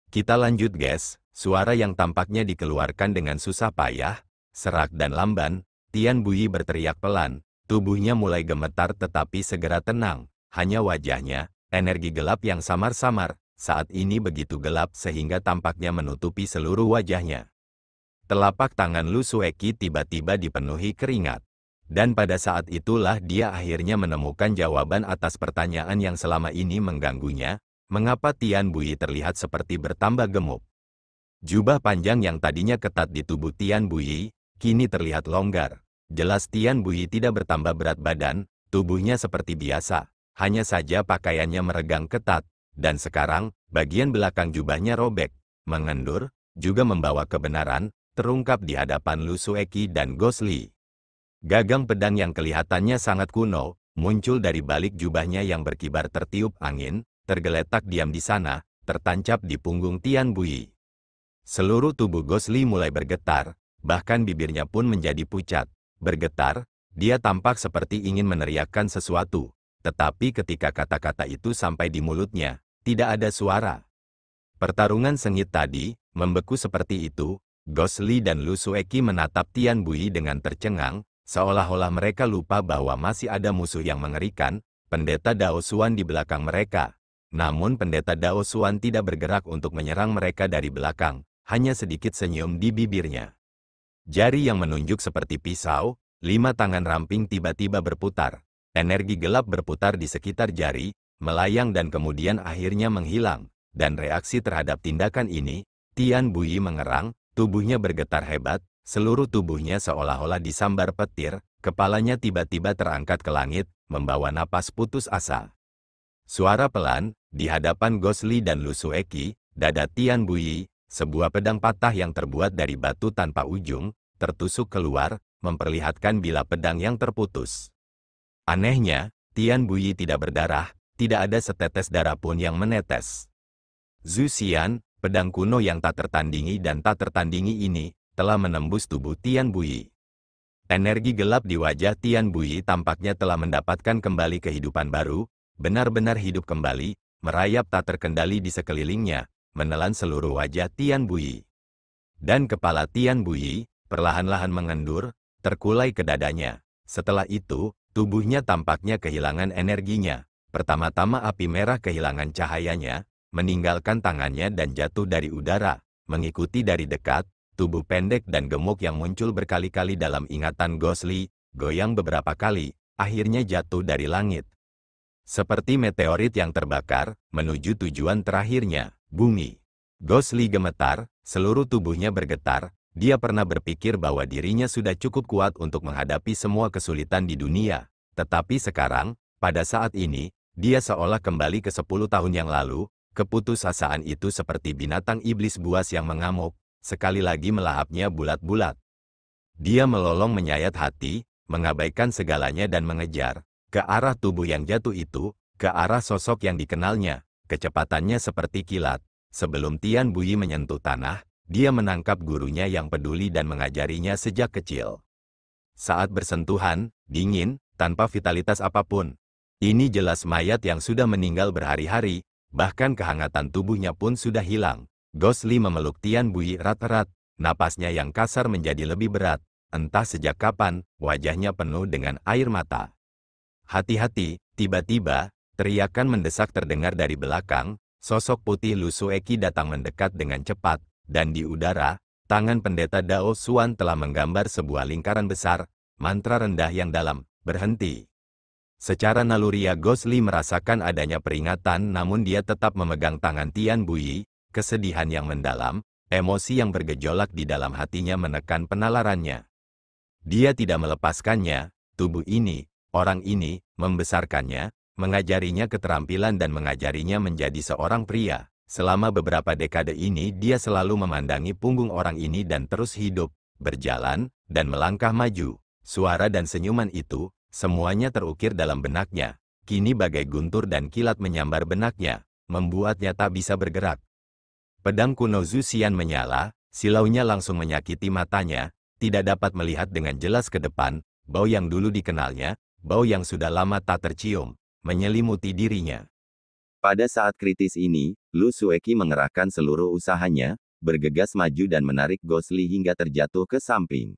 Kita lanjut guys, suara yang tampaknya dikeluarkan dengan susah payah, serak dan lamban, Tian Bui berteriak pelan, tubuhnya mulai gemetar tetapi segera tenang, hanya wajahnya, energi gelap yang samar-samar, saat ini begitu gelap sehingga tampaknya menutupi seluruh wajahnya. Telapak tangan Lu Sueki tiba-tiba dipenuhi keringat. Dan pada saat itulah dia akhirnya menemukan jawaban atas pertanyaan yang selama ini mengganggunya, mengapa Tian Bui terlihat seperti bertambah gemuk. Jubah panjang yang tadinya ketat di tubuh Tian Bui, kini terlihat longgar. Jelas Tian Bui tidak bertambah berat badan, tubuhnya seperti biasa, hanya saja pakaiannya meregang ketat, dan sekarang, bagian belakang jubahnya robek, mengendur, juga membawa kebenaran, terungkap di hadapan Lu Sueki dan Gosli. Gagang pedang yang kelihatannya sangat kuno, muncul dari balik jubahnya yang berkibar tertiup angin, tergeletak diam di sana, tertancap di punggung Tian Bui. Seluruh tubuh Gosli mulai bergetar, bahkan bibirnya pun menjadi pucat. Bergetar, dia tampak seperti ingin meneriakkan sesuatu, tetapi ketika kata-kata itu sampai di mulutnya, tidak ada suara. Pertarungan sengit tadi, membeku seperti itu, Gosli dan Lu Sueki menatap Tian Bui dengan tercengang, seolah-olah mereka lupa bahwa masih ada musuh yang mengerikan, pendeta Dao Xuan di belakang mereka. Namun pendeta Dao Xuan tidak bergerak untuk menyerang mereka dari belakang, hanya sedikit senyum di bibirnya. Jari yang menunjuk seperti pisau, 5 tangan ramping tiba-tiba berputar. Energi gelap berputar di sekitar jari, melayang dan kemudian akhirnya menghilang. Dan reaksi terhadap tindakan ini, Tian Bui mengerang, tubuhnya bergetar hebat, seluruh tubuhnya seolah-olah disambar petir, kepalanya tiba-tiba terangkat ke langit, membawa napas putus asa. Suara pelan, di hadapan Gosli dan Lu Sueki, dada Tian Bui, sebuah pedang patah yang terbuat dari batu tanpa ujung, tertusuk keluar, memperlihatkan bilah pedang yang terputus. Anehnya, Tian Bui tidak berdarah, tidak ada setetes darah pun yang menetes. Zhu Xian, pedang kuno yang tak tertandingi dan tak tertandingi ini, telah menembus tubuh Tian Bui. Energi gelap di wajah Tian Bui tampaknya telah mendapatkan kembali kehidupan baru, benar-benar hidup kembali, merayap tak terkendali di sekelilingnya, menelan seluruh wajah Tian Bui. Dan kepala Tian Bui, perlahan-lahan mengendur, terkulai ke dadanya. Setelah itu, tubuhnya tampaknya kehilangan energinya. Pertama-tama api merah kehilangan cahayanya, meninggalkan tangannya dan jatuh dari udara, mengikuti dari dekat, tubuh pendek dan gemuk yang muncul berkali-kali dalam ingatan Gosli, goyang beberapa kali, akhirnya jatuh dari langit. Seperti meteorit yang terbakar, menuju tujuan terakhirnya, bumi. Gosli gemetar, seluruh tubuhnya bergetar, dia pernah berpikir bahwa dirinya sudah cukup kuat untuk menghadapi semua kesulitan di dunia. Tetapi sekarang, pada saat ini, dia seolah kembali ke 10 tahun yang lalu, keputusasaan itu seperti binatang iblis buas yang mengamuk, sekali lagi melahapnya bulat-bulat. Dia melolong menyayat hati, mengabaikan segalanya dan mengejar, ke arah tubuh yang jatuh itu, ke arah sosok yang dikenalnya, kecepatannya seperti kilat. Sebelum Tian Bui menyentuh tanah, dia menangkap gurunya yang peduli dan mengajarinya sejak kecil. Saat bersentuhan, dingin, tanpa vitalitas apapun. Ini jelas mayat yang sudah meninggal berhari-hari, bahkan kehangatan tubuhnya pun sudah hilang. Gosli memeluk Tian Bui erat-erat, napasnya yang kasar menjadi lebih berat. Entah sejak kapan, wajahnya penuh dengan air mata. Hati-hati, tiba-tiba, teriakan mendesak terdengar dari belakang. Sosok putih Lu Sueki datang mendekat dengan cepat, dan di udara, tangan pendeta Dao Xuan telah menggambar sebuah lingkaran besar, mantra rendah yang dalam, berhenti. Secara naluriah Gosli merasakan adanya peringatan namun dia tetap memegang tangan Tian Bui, kesedihan yang mendalam, emosi yang bergejolak di dalam hatinya menekan penalarannya. Dia tidak melepaskannya, tubuh ini, orang ini, membesarkannya, mengajarinya keterampilan dan mengajarinya menjadi seorang pria. Selama beberapa dekade ini dia selalu memandangi punggung orang ini dan terus hidup, berjalan, dan melangkah maju. Suara dan senyuman itu, semuanya terukir dalam benaknya. Kini bagai guntur dan kilat menyambar benaknya, membuatnya tak bisa bergerak. Pedang kuno Zhu Xian menyala, silaunya langsung menyakiti matanya, tidak dapat melihat dengan jelas ke depan, bau yang dulu dikenalnya, bau yang sudah lama tak tercium, menyelimuti dirinya. Pada saat kritis ini, Lu Sueki mengerahkan seluruh usahanya, bergegas maju dan menarik Gosli hingga terjatuh ke samping.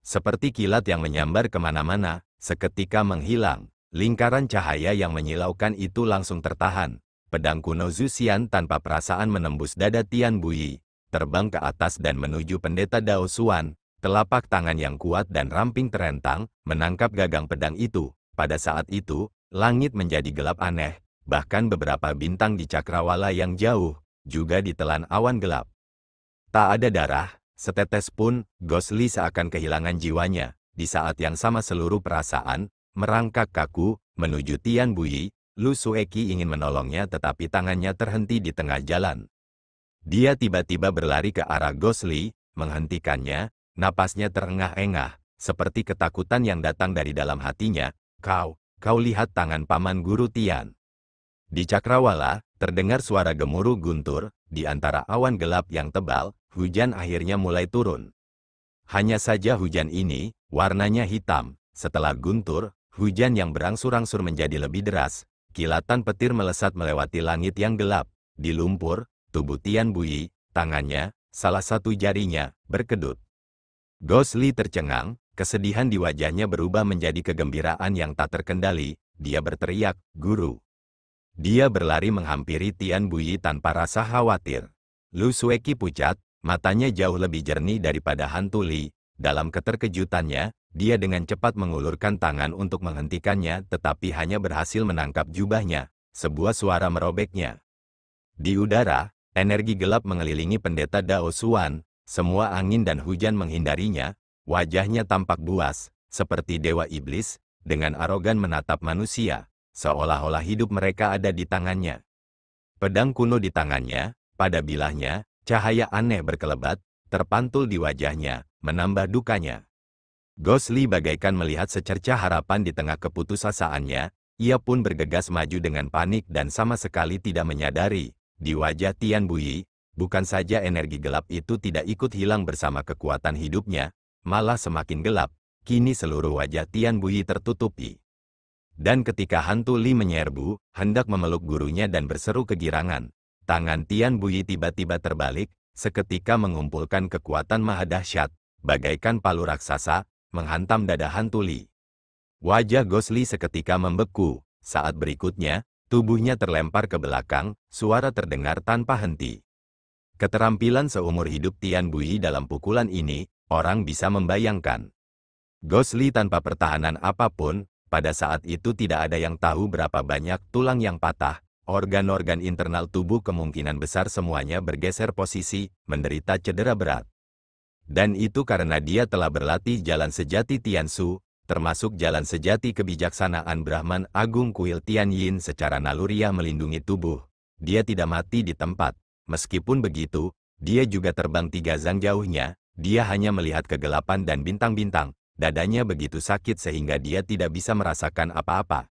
Seperti kilat yang menyambar kemana-mana, seketika menghilang. Lingkaran cahaya yang menyilaukan itu langsung tertahan. Pedang kuno Zuxian tanpa perasaan menembus dada Tian Buyi, terbang ke atas dan menuju pendeta Dao Xuan. Telapak tangan yang kuat dan ramping terentang, menangkap gagang pedang itu. Pada saat itu, langit menjadi gelap aneh, bahkan beberapa bintang di cakrawala yang jauh, juga ditelan awan gelap. Tak ada darah, setetes pun. Gosli seakan kehilangan jiwanya. Di saat yang sama seluruh perasaan, merangkak kaku, menuju Tian Buyi. Lu Sueki ingin menolongnya tetapi tangannya terhenti di tengah jalan. Dia tiba-tiba berlari ke arah Gosli, menghentikannya. Napasnya terengah-engah, seperti ketakutan yang datang dari dalam hatinya. Kau lihat tangan paman guru Tian. Di cakrawala, terdengar suara gemuruh guntur. Di antara awan gelap yang tebal, hujan akhirnya mulai turun. Hanya saja hujan ini, warnanya hitam. Setelah guntur, hujan yang berangsur-angsur menjadi lebih deras. Kilatan petir melesat melewati langit yang gelap. Di lumpur, tubuh Tian Buyi, tangannya, salah satu jarinya, berkedut. Gosli tercengang, kesedihan di wajahnya berubah menjadi kegembiraan yang tak terkendali. Dia berteriak, "Guru!" Dia berlari menghampiri Tian Buyi tanpa rasa khawatir. Lu Sueki pucat, matanya jauh lebih jernih daripada hantu Li. Dalam keterkejutannya, dia dengan cepat mengulurkan tangan untuk menghentikannya tetapi hanya berhasil menangkap jubahnya. Sebuah suara merobeknya. Di udara, energi gelap mengelilingi pendeta Dao Xuan. Semua angin dan hujan menghindarinya. Wajahnya tampak buas, seperti dewa iblis, dengan arogan menatap manusia, seolah-olah hidup mereka ada di tangannya. Pedang kuno di tangannya, pada bilahnya, cahaya aneh berkelebat, terpantul di wajahnya, menambah dukanya. Gosli bagaikan melihat secercah harapan di tengah keputusasaannya. Ia pun bergegas maju dengan panik dan sama sekali tidak menyadari, di wajah Tian Buyi, bukan saja energi gelap itu tidak ikut hilang bersama kekuatan hidupnya, malah semakin gelap. Kini seluruh wajah Tian Buyi tertutupi. Dan ketika hantu Li menyerbu, hendak memeluk gurunya dan berseru kegirangan, tangan Tian Buyi tiba-tiba terbalik, seketika mengumpulkan kekuatan maha dahsyat, bagaikan palu raksasa, menghantam dada hantu Li. Wajah Gosli seketika membeku. Saat berikutnya, tubuhnya terlempar ke belakang, suara terdengar tanpa henti. Keterampilan seumur hidup Tian Buyi dalam pukulan ini, orang bisa membayangkan. Gosli tanpa pertahanan apapun, pada saat itu tidak ada yang tahu berapa banyak tulang yang patah, organ-organ internal tubuh kemungkinan besar semuanya bergeser posisi, menderita cedera berat. Dan itu karena dia telah berlatih jalan sejati Tiansu, termasuk jalan sejati kebijaksanaan Brahman Agung Kuil Tian Yin secara naluriah melindungi tubuh. Dia tidak mati di tempat. Meskipun begitu, dia juga terbang 3 zang jauhnya. Dia hanya melihat kegelapan dan bintang-bintang. Dadanya begitu sakit sehingga dia tidak bisa merasakan apa-apa.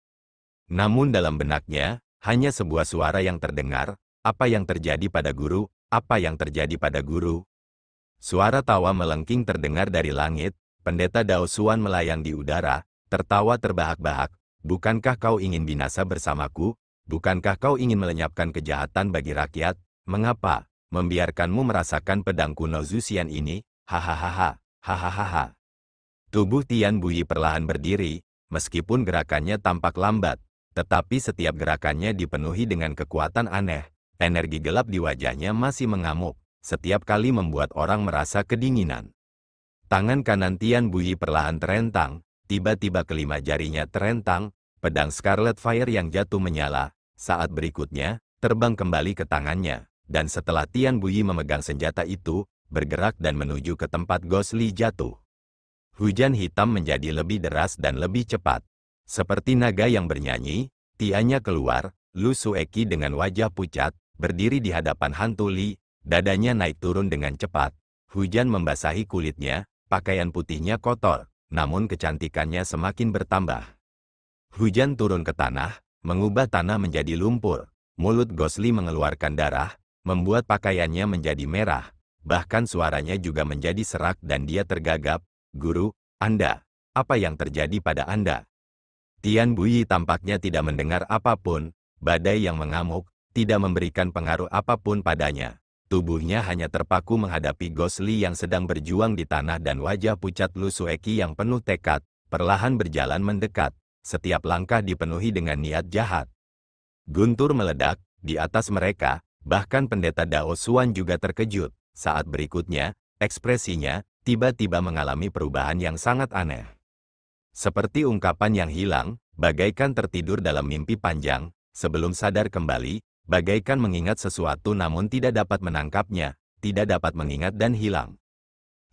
Namun dalam benaknya, hanya sebuah suara yang terdengar, "Apa yang terjadi pada guru? Apa yang terjadi pada guru?" Suara tawa melengking terdengar dari langit. Pendeta Dao Xuan melayang di udara, tertawa terbahak-bahak. "Bukankah kau ingin binasa bersamaku? Bukankah kau ingin melenyapkan kejahatan bagi rakyat? Mengapa membiarkanmu merasakan pedang kuno Zuxian ini? Hahaha, hahaha." Tubuh Tian Buyi perlahan berdiri, meskipun gerakannya tampak lambat, tetapi setiap gerakannya dipenuhi dengan kekuatan aneh. Energi gelap di wajahnya masih mengamuk, setiap kali membuat orang merasa kedinginan. Tangan kanan Tian Buyi perlahan terentang, tiba-tiba kelima jarinya terentang, pedang Scarlet Fire yang jatuh menyala, saat berikutnya, terbang kembali ke tangannya. Dan setelah Tian Buyi memegang senjata itu, bergerak dan menuju ke tempat Gosli jatuh. Hujan hitam menjadi lebih deras dan lebih cepat. Seperti naga yang bernyanyi, tianya keluar. Lu Sueki dengan wajah pucat, berdiri di hadapan hantu Li, dadanya naik turun dengan cepat. Hujan membasahi kulitnya, pakaian putihnya kotor, namun kecantikannya semakin bertambah. Hujan turun ke tanah, mengubah tanah menjadi lumpur. Mulut Gosli mengeluarkan darah, membuat pakaiannya menjadi merah. Bahkan suaranya juga menjadi serak dan dia tergagap. "Guru, Anda, apa yang terjadi pada Anda?" Tian Buyi tampaknya tidak mendengar apapun. badai yang mengamuk, tidak memberikan pengaruh apapun padanya. Tubuhnya hanya terpaku menghadapi Gosli yang sedang berjuang di tanah dan wajah pucat Lu Sueki yang penuh tekad, perlahan berjalan mendekat. Setiap langkah dipenuhi dengan niat jahat. Guntur meledak di atas mereka, bahkan pendeta Dao Xuan juga terkejut. Saat berikutnya, ekspresinya tiba-tiba mengalami perubahan yang sangat aneh. Seperti ungkapan yang hilang, bagaikan tertidur dalam mimpi panjang, sebelum sadar kembali, bagaikan mengingat sesuatu namun tidak dapat menangkapnya, tidak dapat mengingat dan hilang.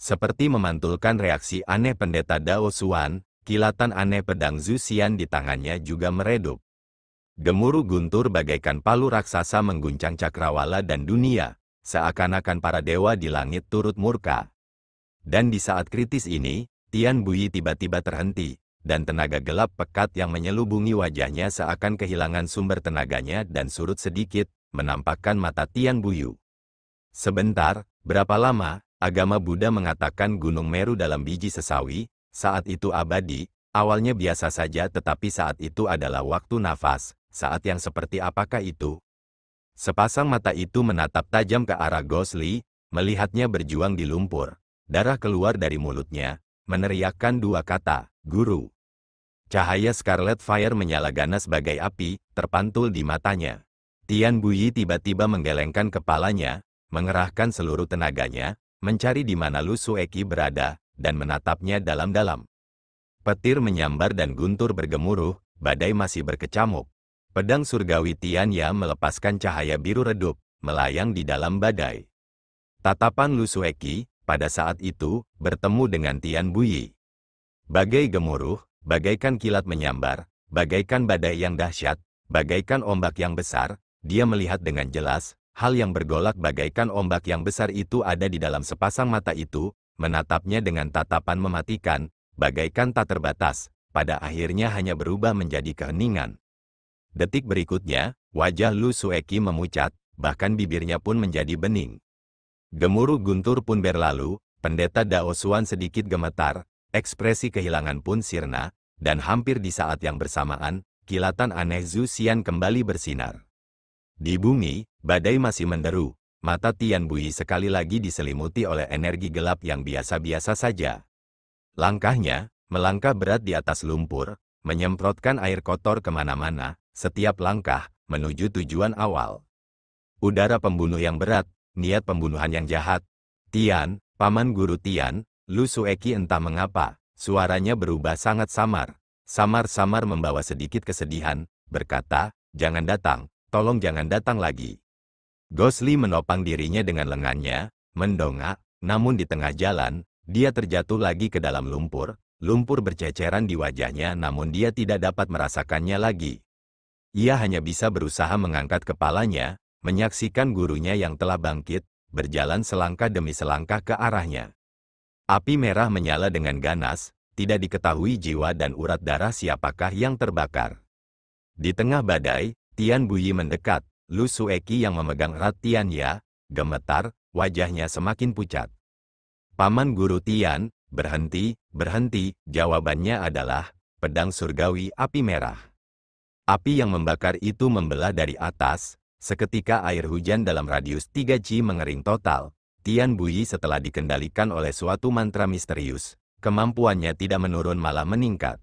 Seperti memantulkan reaksi aneh pendeta Dao Xuan, kilatan aneh pedang Zhu Xian di tangannya juga meredup. Gemuruh guntur bagaikan palu raksasa mengguncang cakrawala dan dunia, seakan-akan para dewa di langit turut murka. Dan di saat kritis ini, Tian Buyi tiba-tiba terhenti, dan tenaga gelap pekat yang menyelubungi wajahnya seakan kehilangan sumber tenaganya dan surut sedikit, menampakkan mata Tian Buyu. Sebentar, berapa lama, agama Buddha mengatakan Gunung Meru dalam biji sesawi, saat itu abadi, awalnya biasa saja tetapi saat itu adalah waktu nafas, saat yang seperti apakah itu? Sepasang mata itu menatap tajam ke arah Gosli, melihatnya berjuang di lumpur, darah keluar dari mulutnya, meneriakkan dua kata, guru. Cahaya Scarlet Fire menyala ganas bagai api, terpantul di matanya. Tian Buyi tiba-tiba menggelengkan kepalanya, mengerahkan seluruh tenaganya, mencari di mana Lu Sueki berada, dan menatapnya dalam-dalam. Petir menyambar dan guntur bergemuruh, badai masih berkecamuk. Pedang surgawi Tian Ya melepaskan cahaya biru redup, melayang di dalam badai. Tatapan Lu Sueki, pada saat itu, bertemu dengan Tian Buyi. Bagai gemuruh, bagaikan kilat menyambar, bagaikan badai yang dahsyat, bagaikan ombak yang besar, dia melihat dengan jelas, hal yang bergolak bagaikan ombak yang besar itu ada di dalam sepasang mata itu, menatapnya dengan tatapan mematikan, bagaikan tak terbatas, pada akhirnya hanya berubah menjadi keheningan. Detik berikutnya, wajah Lu Sueki memucat, bahkan bibirnya pun menjadi bening. Gemuruh guntur pun berlalu, pendeta Dao Xuan sedikit gemetar, ekspresi kehilangan pun sirna, dan hampir di saat yang bersamaan, kilatan aneh Zhu Xian kembali bersinar. Di bumi, badai masih menderu, mata Tian Buyi sekali lagi diselimuti oleh energi gelap yang biasa-biasa saja. Langkahnya, melangkah berat di atas lumpur, menyemprotkan air kotor kemana-mana, setiap langkah, menuju tujuan awal. Udara pembunuh yang berat, niat pembunuhan yang jahat. Tian, paman guru Tian, Lu Sueki entah mengapa, suaranya berubah sangat samar. Samar-samar membawa sedikit kesedihan, berkata, jangan datang, tolong jangan datang lagi. Gosli menopang dirinya dengan lengannya, mendongak, namun di tengah jalan, dia terjatuh lagi ke dalam lumpur, lumpur berceceran di wajahnya namun dia tidak dapat merasakannya lagi. Ia hanya bisa berusaha mengangkat kepalanya, menyaksikan gurunya yang telah bangkit, berjalan selangkah demi selangkah ke arahnya. Api merah menyala dengan ganas, tidak diketahui jiwa dan urat darah siapakah yang terbakar. Di tengah badai, Tian Buyi mendekat, Lu Sueki yang memegang erat Tian Ya, gemetar, wajahnya semakin pucat. Paman guru Tian, berhenti, berhenti, jawabannya adalah, pedang surgawi api merah. Api yang membakar itu membelah dari atas, seketika air hujan dalam radius 3 Ji mengering total. Tian Buyi setelah dikendalikan oleh suatu mantra misterius, kemampuannya tidak menurun malah meningkat.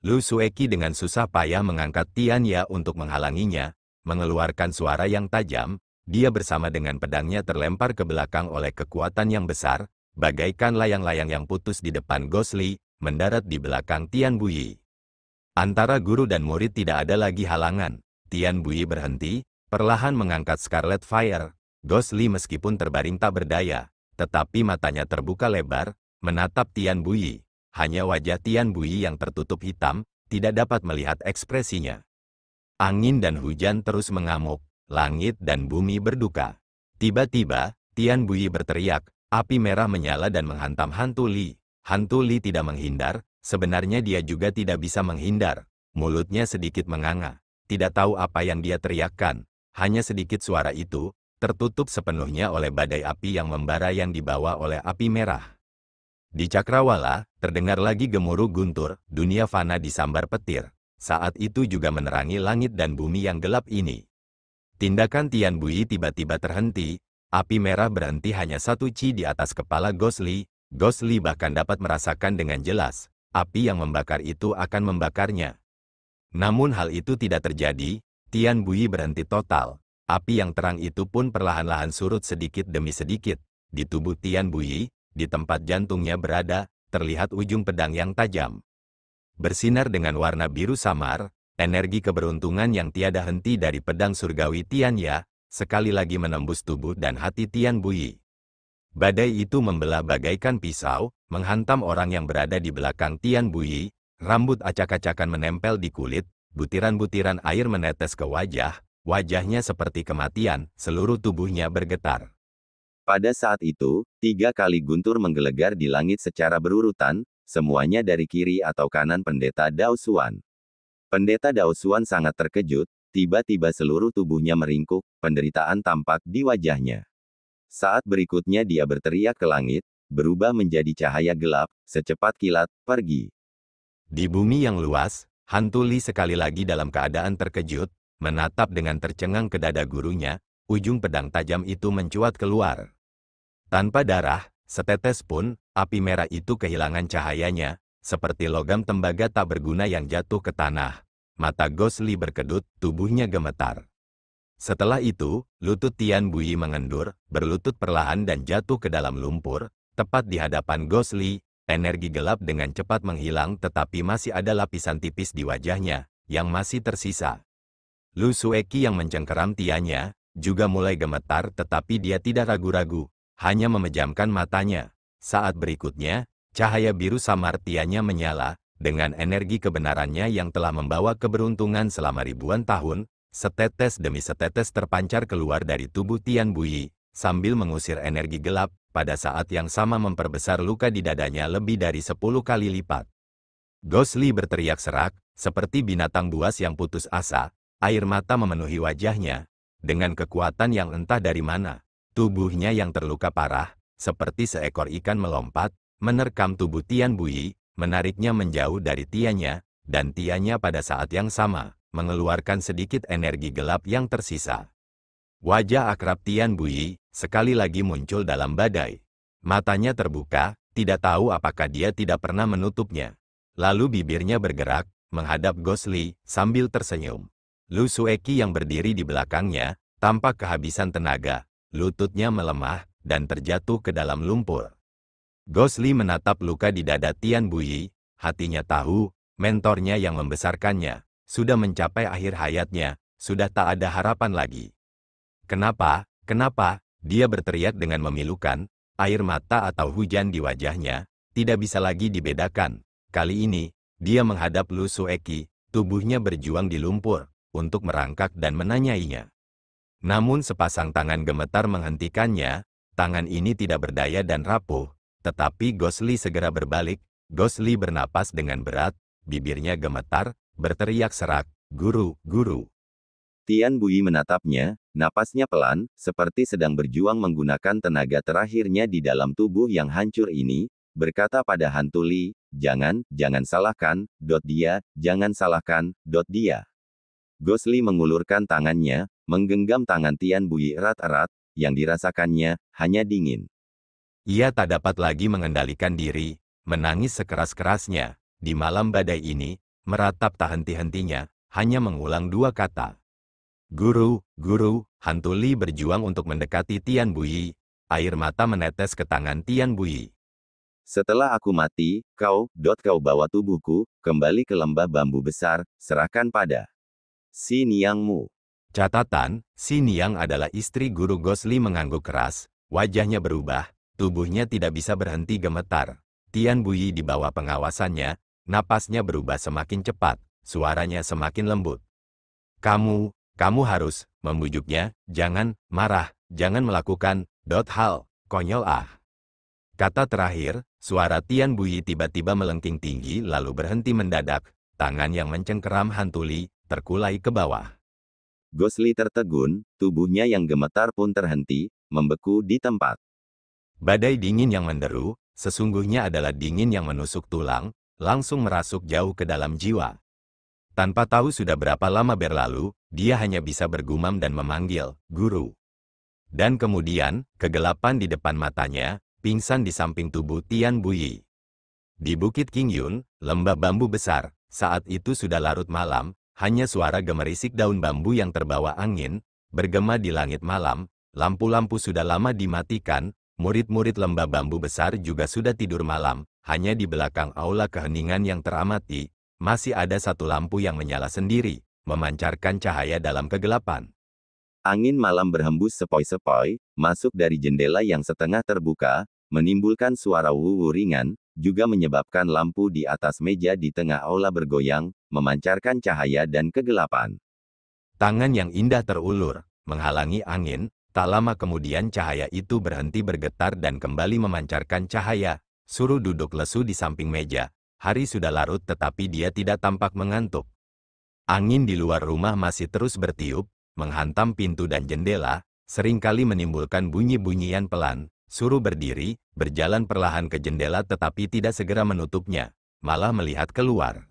Lu Sueki dengan susah payah mengangkat Tian Ya untuk menghalanginya, mengeluarkan suara yang tajam, dia bersama dengan pedangnya terlempar ke belakang oleh kekuatan yang besar, bagaikan layang-layang yang putus di depan Gosli, mendarat di belakang Tian Buyi. Antara guru dan murid tidak ada lagi halangan. Tian Buyi berhenti, perlahan mengangkat Scarlet Fire. Gosli meskipun terbaring tak berdaya, tetapi matanya terbuka lebar, menatap Tian Buyi. Hanya wajah Tian Buyi yang tertutup hitam, tidak dapat melihat ekspresinya. Angin dan hujan terus mengamuk, langit dan bumi berduka. Tiba-tiba, Tian Buyi berteriak, api merah menyala dan menghantam hantu Li. Hantu Li tidak menghindar, sebenarnya dia juga tidak bisa menghindar. Mulutnya sedikit menganga, tidak tahu apa yang dia teriakkan. Hanya sedikit suara itu, tertutup sepenuhnya oleh badai api yang membara yang dibawa oleh api merah. Di cakrawala, terdengar lagi gemuruh guntur, dunia fana disambar petir. saat itu juga menerangi langit dan bumi yang gelap ini. Tindakan Tian Bui tiba-tiba terhenti, api merah berhenti hanya 1 Ci di atas kepala Gosli. Gosli bahkan dapat merasakan dengan jelas, api yang membakar itu akan membakarnya. Namun hal itu tidak terjadi, Tian Bui berhenti total. Api yang terang itu pun perlahan-lahan surut sedikit demi sedikit. Di tubuh Tian Bui, di tempat jantungnya berada, terlihat ujung pedang yang tajam. Bersinar dengan warna biru samar, energi keberuntungan yang tiada henti dari pedang surgawi Tian Ya, sekali lagi menembus tubuh dan hati Tian Bui. Badai itu membelah bagaikan pisau, menghantam orang yang berada di belakang Tian Bui, rambut acak-acakan menempel di kulit, butiran-butiran air menetes ke wajah, wajahnya seperti kematian, seluruh tubuhnya bergetar. Pada saat itu, 3 kali guntur menggelegar di langit secara berurutan, semuanya dari kiri atau kanan pendeta Dao Xuan. Pendeta Dao Xuan sangat terkejut, tiba-tiba seluruh tubuhnya meringkuk, penderitaan tampak di wajahnya. Saat berikutnya dia berteriak ke langit, berubah menjadi cahaya gelap, secepat kilat, pergi. Di bumi yang luas, hantu Li sekali lagi dalam keadaan terkejut, menatap dengan tercengang ke dada gurunya, ujung pedang tajam itu mencuat keluar. Tanpa darah, setetes pun, api merah itu kehilangan cahayanya, seperti logam tembaga tak berguna yang jatuh ke tanah. Mata Gosli berkedut, tubuhnya gemetar. Setelah itu, lutut Tian Bui mengendur, berlutut perlahan dan jatuh ke dalam lumpur, tepat di hadapan Gosli. Energi gelap dengan cepat menghilang tetapi masih ada lapisan tipis di wajahnya, yang masih tersisa. Lu Sueki yang mencengkeram Tiannya, juga mulai gemetar tetapi dia tidak ragu-ragu, hanya memejamkan matanya. Saat berikutnya, cahaya biru samar Tiannya menyala, dengan energi kebenarannya yang telah membawa keberuntungan selama ribuan tahun, setetes demi setetes terpancar keluar dari tubuh Tian Bui, sambil mengusir energi gelap, pada saat yang sama memperbesar luka di dadanya lebih dari 10 kali lipat. Gosli berteriak serak, seperti binatang buas yang putus asa, air mata memenuhi wajahnya. Dengan kekuatan yang entah dari mana, tubuhnya yang terluka parah, seperti seekor ikan melompat, menerkam tubuh Tian Bui, menariknya menjauh dari Tiannya, dan Tiannya pada saat yang sama, mengeluarkan sedikit energi gelap yang tersisa. Wajah akrab Tian Bui, sekali lagi muncul dalam badai. Matanya terbuka, tidak tahu apakah dia tidak pernah menutupnya. Lalu bibirnya bergerak, menghadap Gosli, sambil tersenyum. Lu Sueki yang berdiri di belakangnya, tampak kehabisan tenaga, lututnya melemah, dan terjatuh ke dalam lumpur. Gosli menatap luka di dada Tian Bui, hatinya tahu, mentornya yang membesarkannya, sudah mencapai akhir hayatnya, sudah tak ada harapan lagi. Kenapa? Kenapa? Dia berteriak dengan memilukan, air mata atau hujan di wajahnya, tidak bisa lagi dibedakan. Kali ini, dia menghadap Lu Sueki, tubuhnya berjuang di lumpur, untuk merangkak dan menanyainya. Namun sepasang tangan gemetar menghentikannya, tangan ini tidak berdaya dan rapuh, tetapi Gosli segera berbalik, Gosli bernapas dengan berat, bibirnya gemetar, berteriak serak, "Guru, guru." Tian Bui menatapnya, napasnya pelan, seperti sedang berjuang menggunakan tenaga terakhirnya di dalam tubuh yang hancur ini, berkata pada hantu Li, jangan salahkan, dia, jangan salahkan, dia. Gosli mengulurkan tangannya, menggenggam tangan Tian Bui erat-erat, yang dirasakannya, hanya dingin. Ia tak dapat lagi mengendalikan diri, menangis sekeras-kerasnya, di malam badai ini, meratap tak henti-hentinya, hanya mengulang 2 kata. "Guru, guru." Hantu Li berjuang untuk mendekati Tian Bui. Air mata menetes ke tangan Tian Bui. Setelah aku mati, kau bawa tubuhku, kembali ke lembah bambu besar, serahkan pada Si Niangmu. Catatan, Si Niang adalah istri guru. Gosli mengangguk keras, wajahnya berubah, tubuhnya tidak bisa berhenti gemetar. Tian Bui di bawah pengawasannya, napasnya berubah semakin cepat, suaranya semakin lembut. Kamu harus, membujuknya, jangan, marah, jangan melakukan, hal, konyol ah. Kata terakhir, suara Tian Bui tiba-tiba melengking tinggi lalu berhenti mendadak, tangan yang mencengkeram hantu Li, terkulai ke bawah. Gosli tertegun, tubuhnya yang gemetar pun terhenti, membeku di tempat. Badai dingin yang menderu, sesungguhnya adalah dingin yang menusuk tulang, langsung merasuk jauh ke dalam jiwa. Tanpa tahu sudah berapa lama berlalu, dia hanya bisa bergumam dan memanggil, "Guru." Dan kemudian, kegelapan di depan matanya, pingsan di samping tubuh Tian Buyi. Di Bukit Qingyun, lembah bambu besar, saat itu sudah larut malam, hanya suara gemerisik daun bambu yang terbawa angin, bergema di langit malam, lampu-lampu sudah lama dimatikan, murid-murid lembah bambu besar juga sudah tidur malam, hanya di belakang aula keheningan yang teramati, masih ada satu lampu yang menyala sendiri, memancarkan cahaya dalam kegelapan. Angin malam berhembus sepoi-sepoi, masuk dari jendela yang setengah terbuka, menimbulkan suara wuwu ringan, juga menyebabkan lampu di atas meja di tengah aula bergoyang, memancarkan cahaya dan kegelapan. Tangan yang indah terulur, menghalangi angin, tak lama kemudian cahaya itu berhenti bergetar dan kembali memancarkan cahaya. Suruh duduk lesu di samping meja. Hari sudah larut tetapi dia tidak tampak mengantuk. Angin di luar rumah masih terus bertiup, menghantam pintu dan jendela, seringkali menimbulkan bunyi-bunyian pelan. Suruh berdiri, berjalan perlahan ke jendela tetapi tidak segera menutupnya, malah melihat keluar.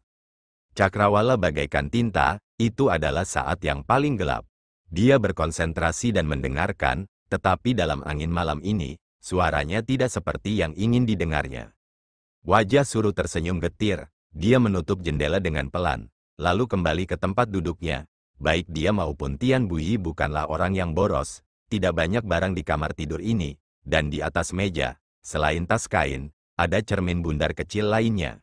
Cakrawala bagaikan tinta, itu adalah saat yang paling gelap. Dia berkonsentrasi dan mendengarkan, tetapi dalam angin malam ini, suaranya tidak seperti yang ingin didengarnya. Wajah Suruh tersenyum getir, dia menutup jendela dengan pelan, lalu kembali ke tempat duduknya. Baik dia maupun Tian Buyi bukanlah orang yang boros, tidak banyak barang di kamar tidur ini, dan di atas meja, selain tas kain, ada cermin bundar kecil lainnya.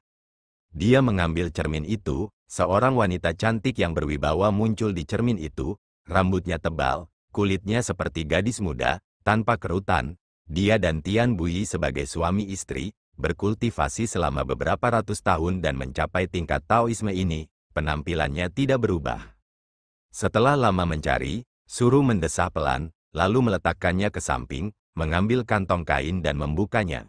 Dia mengambil cermin itu, seorang wanita cantik yang berwibawa muncul di cermin itu, rambutnya tebal, kulitnya seperti gadis muda, tanpa kerutan. Dia dan Tian Buyi sebagai suami istri, berkultivasi selama beberapa ratus tahun dan mencapai tingkat Taoisme ini, penampilannya tidak berubah. Setelah lama mencari, Suruh mendesah pelan, lalu meletakkannya ke samping, mengambil kantong kain dan membukanya.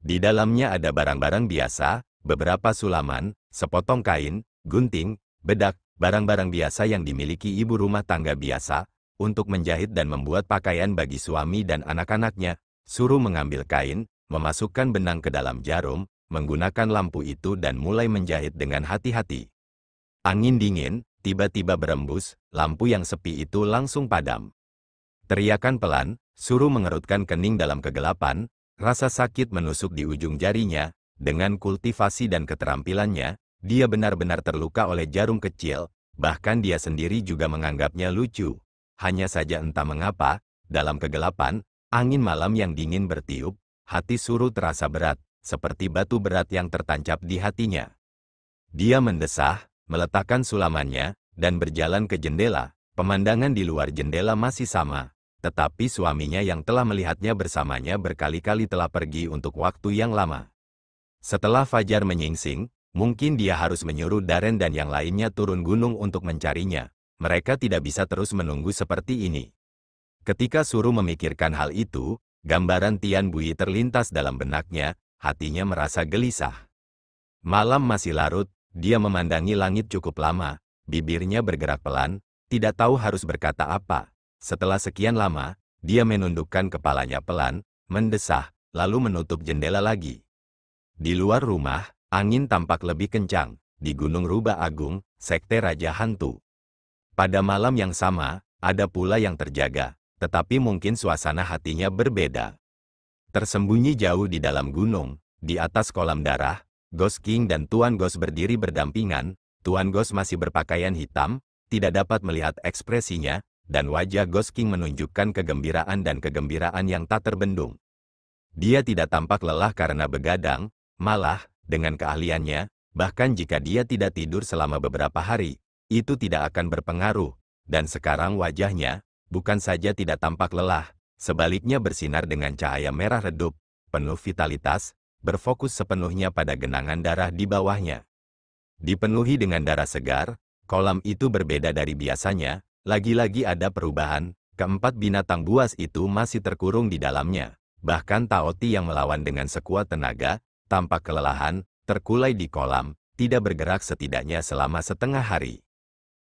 Di dalamnya ada barang-barang biasa, beberapa sulaman, sepotong kain, gunting, bedak, barang-barang biasa yang dimiliki ibu rumah tangga biasa, untuk menjahit dan membuat pakaian bagi suami dan anak-anaknya. Suruh mengambil kain, memasukkan benang ke dalam jarum, menggunakan lampu itu dan mulai menjahit dengan hati-hati. Angin dingin, tiba-tiba berembus, lampu yang sepi itu langsung padam. Teriakan pelan, Suruh mengerutkan kening dalam kegelapan, rasa sakit menusuk di ujung jarinya, dengan kultivasi dan keterampilannya, dia benar-benar terluka oleh jarum kecil, bahkan dia sendiri juga menganggapnya lucu. Hanya saja entah mengapa, dalam kegelapan, angin malam yang dingin bertiup, hati Suruh terasa berat, seperti batu berat yang tertancap di hatinya. Dia mendesah, meletakkan sulamannya, dan berjalan ke jendela. Pemandangan di luar jendela masih sama, tetapi suaminya yang telah melihatnya bersamanya berkali-kali telah pergi untuk waktu yang lama. Setelah fajar menyingsing, mungkin dia harus menyuruh Darren dan yang lainnya turun gunung untuk mencarinya. Mereka tidak bisa terus menunggu seperti ini. Ketika Suruh memikirkan hal itu, gambaran Tian Buyi terlintas dalam benaknya, hatinya merasa gelisah. Malam masih larut, dia memandangi langit cukup lama, bibirnya bergerak pelan, tidak tahu harus berkata apa. Setelah sekian lama, dia menundukkan kepalanya pelan, mendesah, lalu menutup jendela lagi. Di luar rumah, angin tampak lebih kencang, di Gunung Rubah Agung, sekte Raja Hantu. Pada malam yang sama, ada pula yang terjaga, tetapi mungkin suasana hatinya berbeda. Tersembunyi jauh di dalam gunung, di atas kolam darah, Ghost King dan Tuan Ghost berdiri berdampingan. Tuan Ghost masih berpakaian hitam, tidak dapat melihat ekspresinya, dan wajah Ghost King menunjukkan kegembiraan dan kegembiraan yang tak terbendung. Dia tidak tampak lelah karena begadang, malah, dengan keahliannya, bahkan jika dia tidak tidur selama beberapa hari, itu tidak akan berpengaruh, dan sekarang wajahnya, bukan saja tidak tampak lelah, sebaliknya bersinar dengan cahaya merah redup, penuh vitalitas, berfokus sepenuhnya pada genangan darah di bawahnya. Dipenuhi dengan darah segar, kolam itu berbeda dari biasanya, lagi-lagi ada perubahan, keempat binatang buas itu masih terkurung di dalamnya. Bahkan Taoti yang melawan dengan sekuat tenaga, tampak kelelahan, terkulai di kolam, tidak bergerak setidaknya selama setengah hari.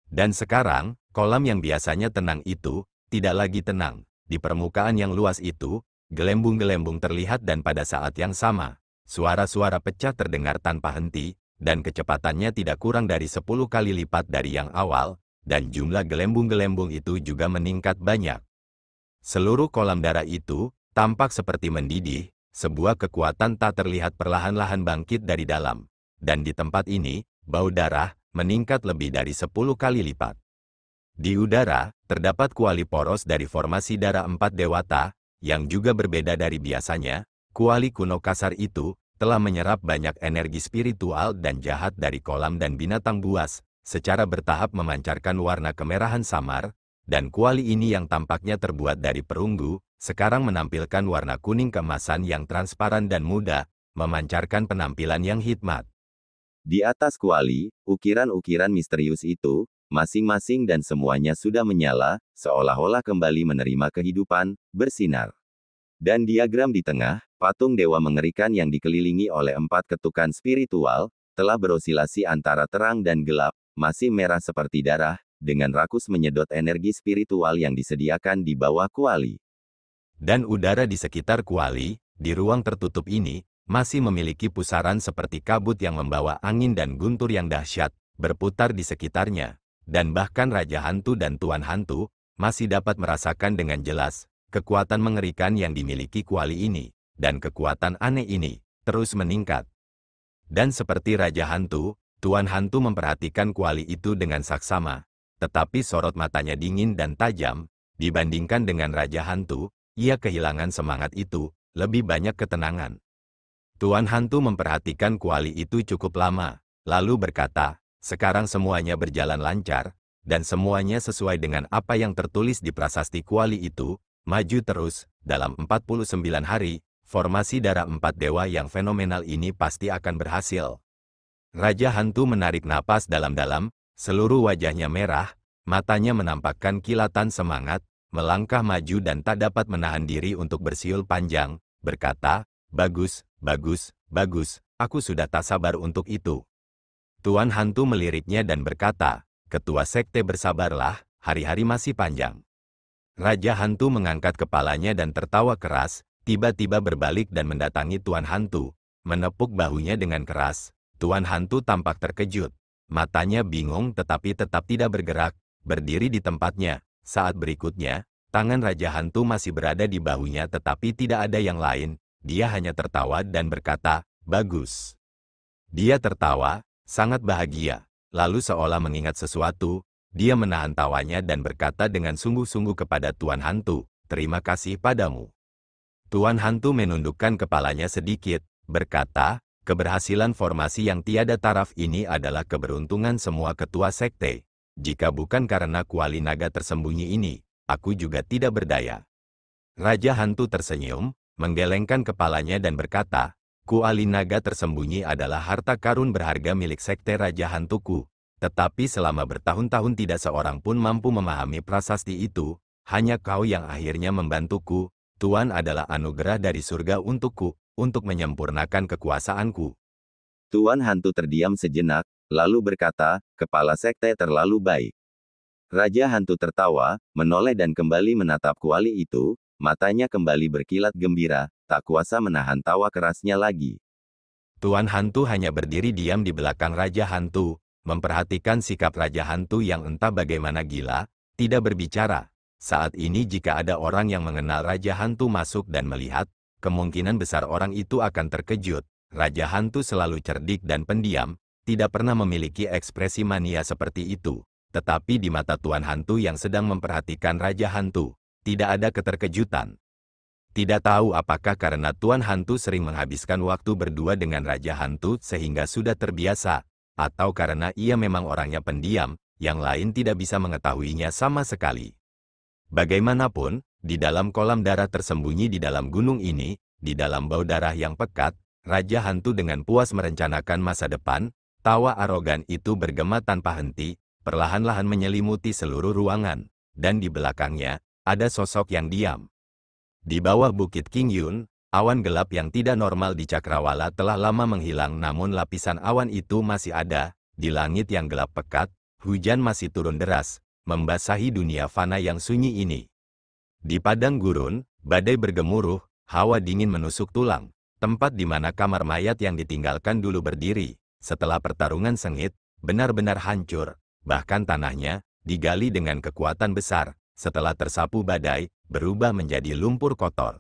Dan sekarang, kolam yang biasanya tenang itu, tidak lagi tenang. Di permukaan yang luas itu, gelembung-gelembung terlihat dan pada saat yang sama, suara-suara pecah terdengar tanpa henti, dan kecepatannya tidak kurang dari 10 kali lipat dari yang awal, dan jumlah gelembung-gelembung itu juga meningkat banyak. Seluruh kolam darah itu tampak seperti mendidih, sebuah kekuatan tak terlihat perlahan-lahan bangkit dari dalam. Dan di tempat ini, bau darah meningkat lebih dari 10 kali lipat. Di udara, terdapat kuali poros dari formasi darah 4 dewata, yang juga berbeda dari biasanya. Kuali kuno kasar itu telah menyerap banyak energi spiritual dan jahat dari kolam dan binatang buas, secara bertahap memancarkan warna kemerahan samar, dan kuali ini yang tampaknya terbuat dari perunggu, sekarang menampilkan warna kuning keemasan yang transparan dan muda, memancarkan penampilan yang hikmat. Di atas kuali, ukiran-ukiran misterius itu, masing-masing dan semuanya sudah menyala, seolah-olah kembali menerima kehidupan, bersinar. Dan diagram di tengah, patung dewa mengerikan yang dikelilingi oleh 4 ketukan spiritual, telah berosilasi antara terang dan gelap, masih merah seperti darah, dengan rakus menyedot energi spiritual yang disediakan di bawah kuali. Dan udara di sekitar kuali, di ruang tertutup ini, masih memiliki pusaran seperti kabut yang membawa angin dan guntur yang dahsyat, berputar di sekitarnya. Dan bahkan Raja Hantu dan Tuan Hantu, masih dapat merasakan dengan jelas, kekuatan mengerikan yang dimiliki kuali ini, dan kekuatan aneh ini, terus meningkat. Dan seperti Raja Hantu, Tuan Hantu memperhatikan kuali itu dengan saksama, tetapi sorot matanya dingin dan tajam, dibandingkan dengan Raja Hantu, ia kehilangan semangat itu, lebih banyak ketenangan. Tuan Hantu memperhatikan kuali itu cukup lama, lalu berkata, sekarang semuanya berjalan lancar, dan semuanya sesuai dengan apa yang tertulis di prasasti kuali itu, maju terus, dalam 49 hari, formasi darah 4 dewa yang fenomenal ini pasti akan berhasil. Raja Hantu menarik napas dalam-dalam, seluruh wajahnya merah, matanya menampakkan kilatan semangat, melangkah maju dan tak dapat menahan diri untuk bersiul panjang, berkata, bagus, bagus, bagus, aku sudah tak sabar untuk itu. Tuan Hantu meliriknya dan berkata, Ketua Sekte bersabarlah, hari-hari masih panjang. Raja Hantu mengangkat kepalanya dan tertawa keras, tiba-tiba berbalik dan mendatangi Tuan Hantu, menepuk bahunya dengan keras. Tuan Hantu tampak terkejut, matanya bingung tetapi tetap tidak bergerak, berdiri di tempatnya. Saat berikutnya, tangan Raja Hantu masih berada di bahunya tetapi tidak ada yang lain, dia hanya tertawa dan berkata, bagus. Dia tertawa, sangat bahagia, lalu seolah mengingat sesuatu, dia menahan tawanya dan berkata dengan sungguh-sungguh kepada Tuan Hantu, terima kasih padamu. Tuan Hantu menundukkan kepalanya sedikit, berkata, keberhasilan formasi yang tiada taraf ini adalah keberuntungan semua ketua sekte. Jika bukan karena kuali naga tersembunyi ini, aku juga tidak berdaya. Raja Hantu tersenyum, menggelengkan kepalanya dan berkata, kuali naga tersembunyi adalah harta karun berharga milik sekte Raja Hantuku. Tetapi selama bertahun-tahun tidak seorang pun mampu memahami prasasti itu, hanya kau yang akhirnya membantuku. Tuan adalah anugerah dari surga untukku, untuk menyempurnakan kekuasaanku. Tuan Hantu terdiam sejenak, lalu berkata, kepala sekte terlalu baik. Raja Hantu tertawa, menoleh dan kembali menatap kuali itu, matanya kembali berkilat gembira, tak kuasa menahan tawa kerasnya lagi. Tuan Hantu hanya berdiri diam di belakang Raja Hantu, memperhatikan sikap Raja Hantu yang entah bagaimana gila, tidak berbicara. Saat ini jika ada orang yang mengenal Raja Hantu masuk dan melihat, kemungkinan besar orang itu akan terkejut. Raja Hantu selalu cerdik dan pendiam, tidak pernah memiliki ekspresi mania seperti itu. Tetapi di mata Tuan Hantu yang sedang memperhatikan Raja Hantu, tidak ada keterkejutan. Tidak tahu apakah karena Tuan Hantu sering menghabiskan waktu berdua dengan Raja Hantu sehingga sudah terbiasa, atau karena ia memang orangnya pendiam, yang lain tidak bisa mengetahuinya sama sekali. Bagaimanapun, di dalam kolam darah tersembunyi di dalam gunung ini, di dalam bau darah yang pekat, Raja Hantu dengan puas merencanakan masa depan, tawa arogan itu bergema tanpa henti, perlahan-lahan menyelimuti seluruh ruangan, dan di belakangnya, ada sosok yang diam. Di bawah Bukit King Yun, awan gelap yang tidak normal di Cakrawala telah lama menghilang namun lapisan awan itu masih ada, di langit yang gelap pekat, hujan masih turun deras, membasahi dunia fana yang sunyi ini. Di padang gurun, badai bergemuruh, hawa dingin menusuk tulang, tempat di mana kamar mayat yang ditinggalkan dulu berdiri, setelah pertarungan sengit, benar-benar hancur, bahkan tanahnya digali dengan kekuatan besar, setelah tersapu badai, berubah menjadi lumpur kotor.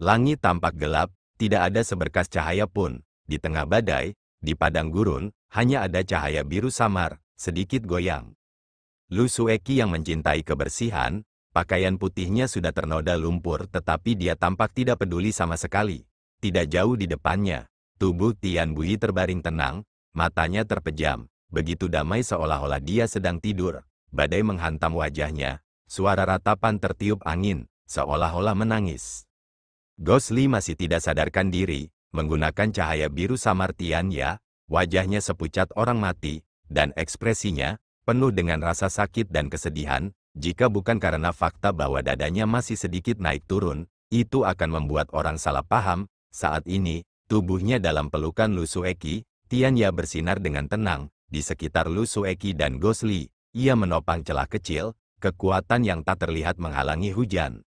Langit tampak gelap, tidak ada seberkas cahaya pun. Di tengah badai, di padang gurun, hanya ada cahaya biru samar, sedikit goyang. Lu Sueki yang mencintai kebersihan, pakaian putihnya sudah ternoda lumpur tetapi dia tampak tidak peduli sama sekali. Tidak jauh di depannya, tubuh Tian Bui terbaring tenang, matanya terpejam, begitu damai seolah-olah dia sedang tidur. Badai menghantam wajahnya, suara ratapan tertiup angin, seolah-olah menangis. Gosli masih tidak sadarkan diri, menggunakan cahaya biru samar Tian Ya, wajahnya sepucat orang mati, dan ekspresinya penuh dengan rasa sakit dan kesedihan. Jika bukan karena fakta bahwa dadanya masih sedikit naik turun, itu akan membuat orang salah paham. Saat ini, tubuhnya dalam pelukan Lu Sueki, Tian Ya bersinar dengan tenang. Di sekitar Lu Sueki dan Gosli, ia menopang celah kecil, kekuatan yang tak terlihat menghalangi hujan.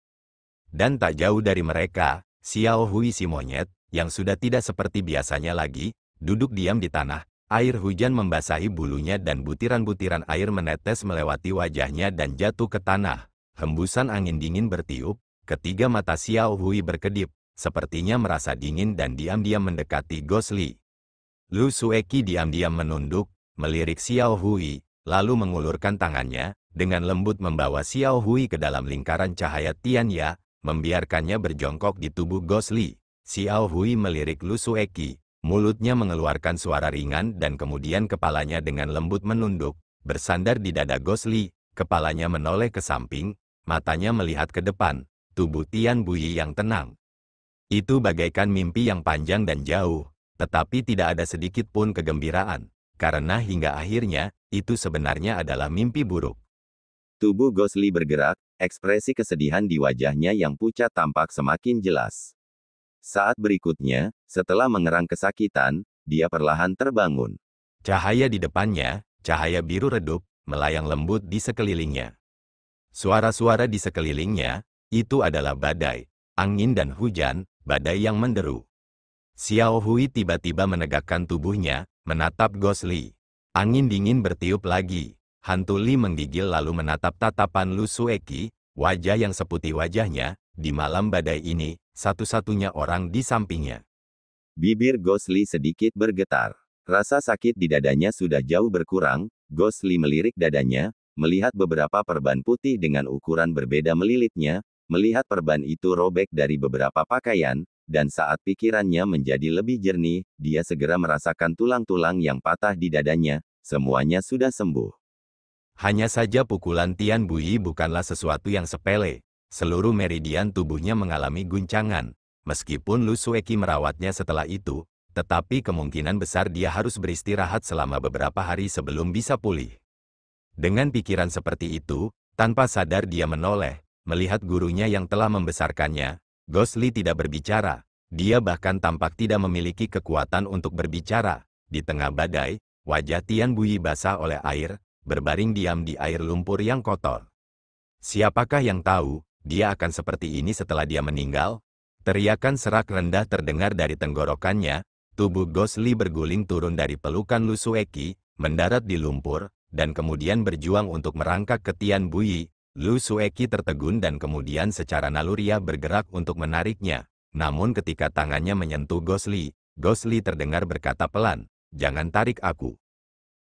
Dan tak jauh dari mereka, Xiao Hui si monyet, yang sudah tidak seperti biasanya lagi, duduk diam di tanah. Air hujan membasahi bulunya dan butiran-butiran air menetes melewati wajahnya dan jatuh ke tanah. Hembusan angin dingin bertiup, ketiga mata Xiao Hui berkedip, sepertinya merasa dingin dan diam-diam mendekati Gosli. Lu Sueki diam-diam menunduk, melirik Xiao Hui, lalu mengulurkan tangannya, dengan lembut membawa Xiao Hui ke dalam lingkaran cahaya Tian Ya, membiarkannya berjongkok di tubuh Gosli. Xiao Hui melirik Lu Sueki. Mulutnya mengeluarkan suara ringan dan kemudian kepalanya dengan lembut menunduk, bersandar di dada Gosli, kepalanya menoleh ke samping, matanya melihat ke depan, tubuh Tian Bui yang tenang. Itu bagaikan mimpi yang panjang dan jauh, tetapi tidak ada sedikit pun kegembiraan, karena hingga akhirnya, itu sebenarnya adalah mimpi buruk. Tubuh Gosli bergerak, ekspresi kesedihan di wajahnya yang pucat tampak semakin jelas. Saat berikutnya, setelah mengerang kesakitan, dia perlahan terbangun. Cahaya di depannya, cahaya biru redup, melayang lembut di sekelilingnya. Suara-suara di sekelilingnya, itu adalah badai, angin dan hujan, badai yang menderu. Xiao Hui tiba-tiba menegakkan tubuhnya, menatap Gosli. Angin dingin bertiup lagi. Hantu Li menggigil lalu menatap tatapan Lu Sueki, wajah yang seputih wajahnya, di malam badai ini, satu-satunya orang di sampingnya. Bibir Gosli sedikit bergetar. Rasa sakit di dadanya sudah jauh berkurang. Gosli melirik dadanya, melihat beberapa perban putih dengan ukuran berbeda melilitnya, melihat perban itu robek dari beberapa pakaian, dan saat pikirannya menjadi lebih jernih, dia segera merasakan tulang-tulang yang patah di dadanya, semuanya sudah sembuh. Hanya saja pukulan Tian Bui bukanlah sesuatu yang sepele. Seluruh meridian tubuhnya mengalami guncangan. Meskipun Lu Sueki merawatnya setelah itu, tetapi kemungkinan besar dia harus beristirahat selama beberapa hari sebelum bisa pulih. Dengan pikiran seperti itu, tanpa sadar dia menoleh, melihat gurunya yang telah membesarkannya. Gosli tidak berbicara. Dia bahkan tampak tidak memiliki kekuatan untuk berbicara. Di tengah badai, wajah Tian Bui basah oleh air, berbaring diam di air lumpur yang kotor. Siapakah yang tahu, dia akan seperti ini setelah dia meninggal? Teriakan serak rendah terdengar dari tenggorokannya, tubuh Gosli berguling turun dari pelukan Lu Sueki, mendarat di lumpur, dan kemudian berjuang untuk merangkak ke Tian Bui. Lu Sueki tertegun dan kemudian secara naluriah bergerak untuk menariknya. Namun ketika tangannya menyentuh Gosli, Gosli terdengar berkata pelan, "Jangan tarik aku."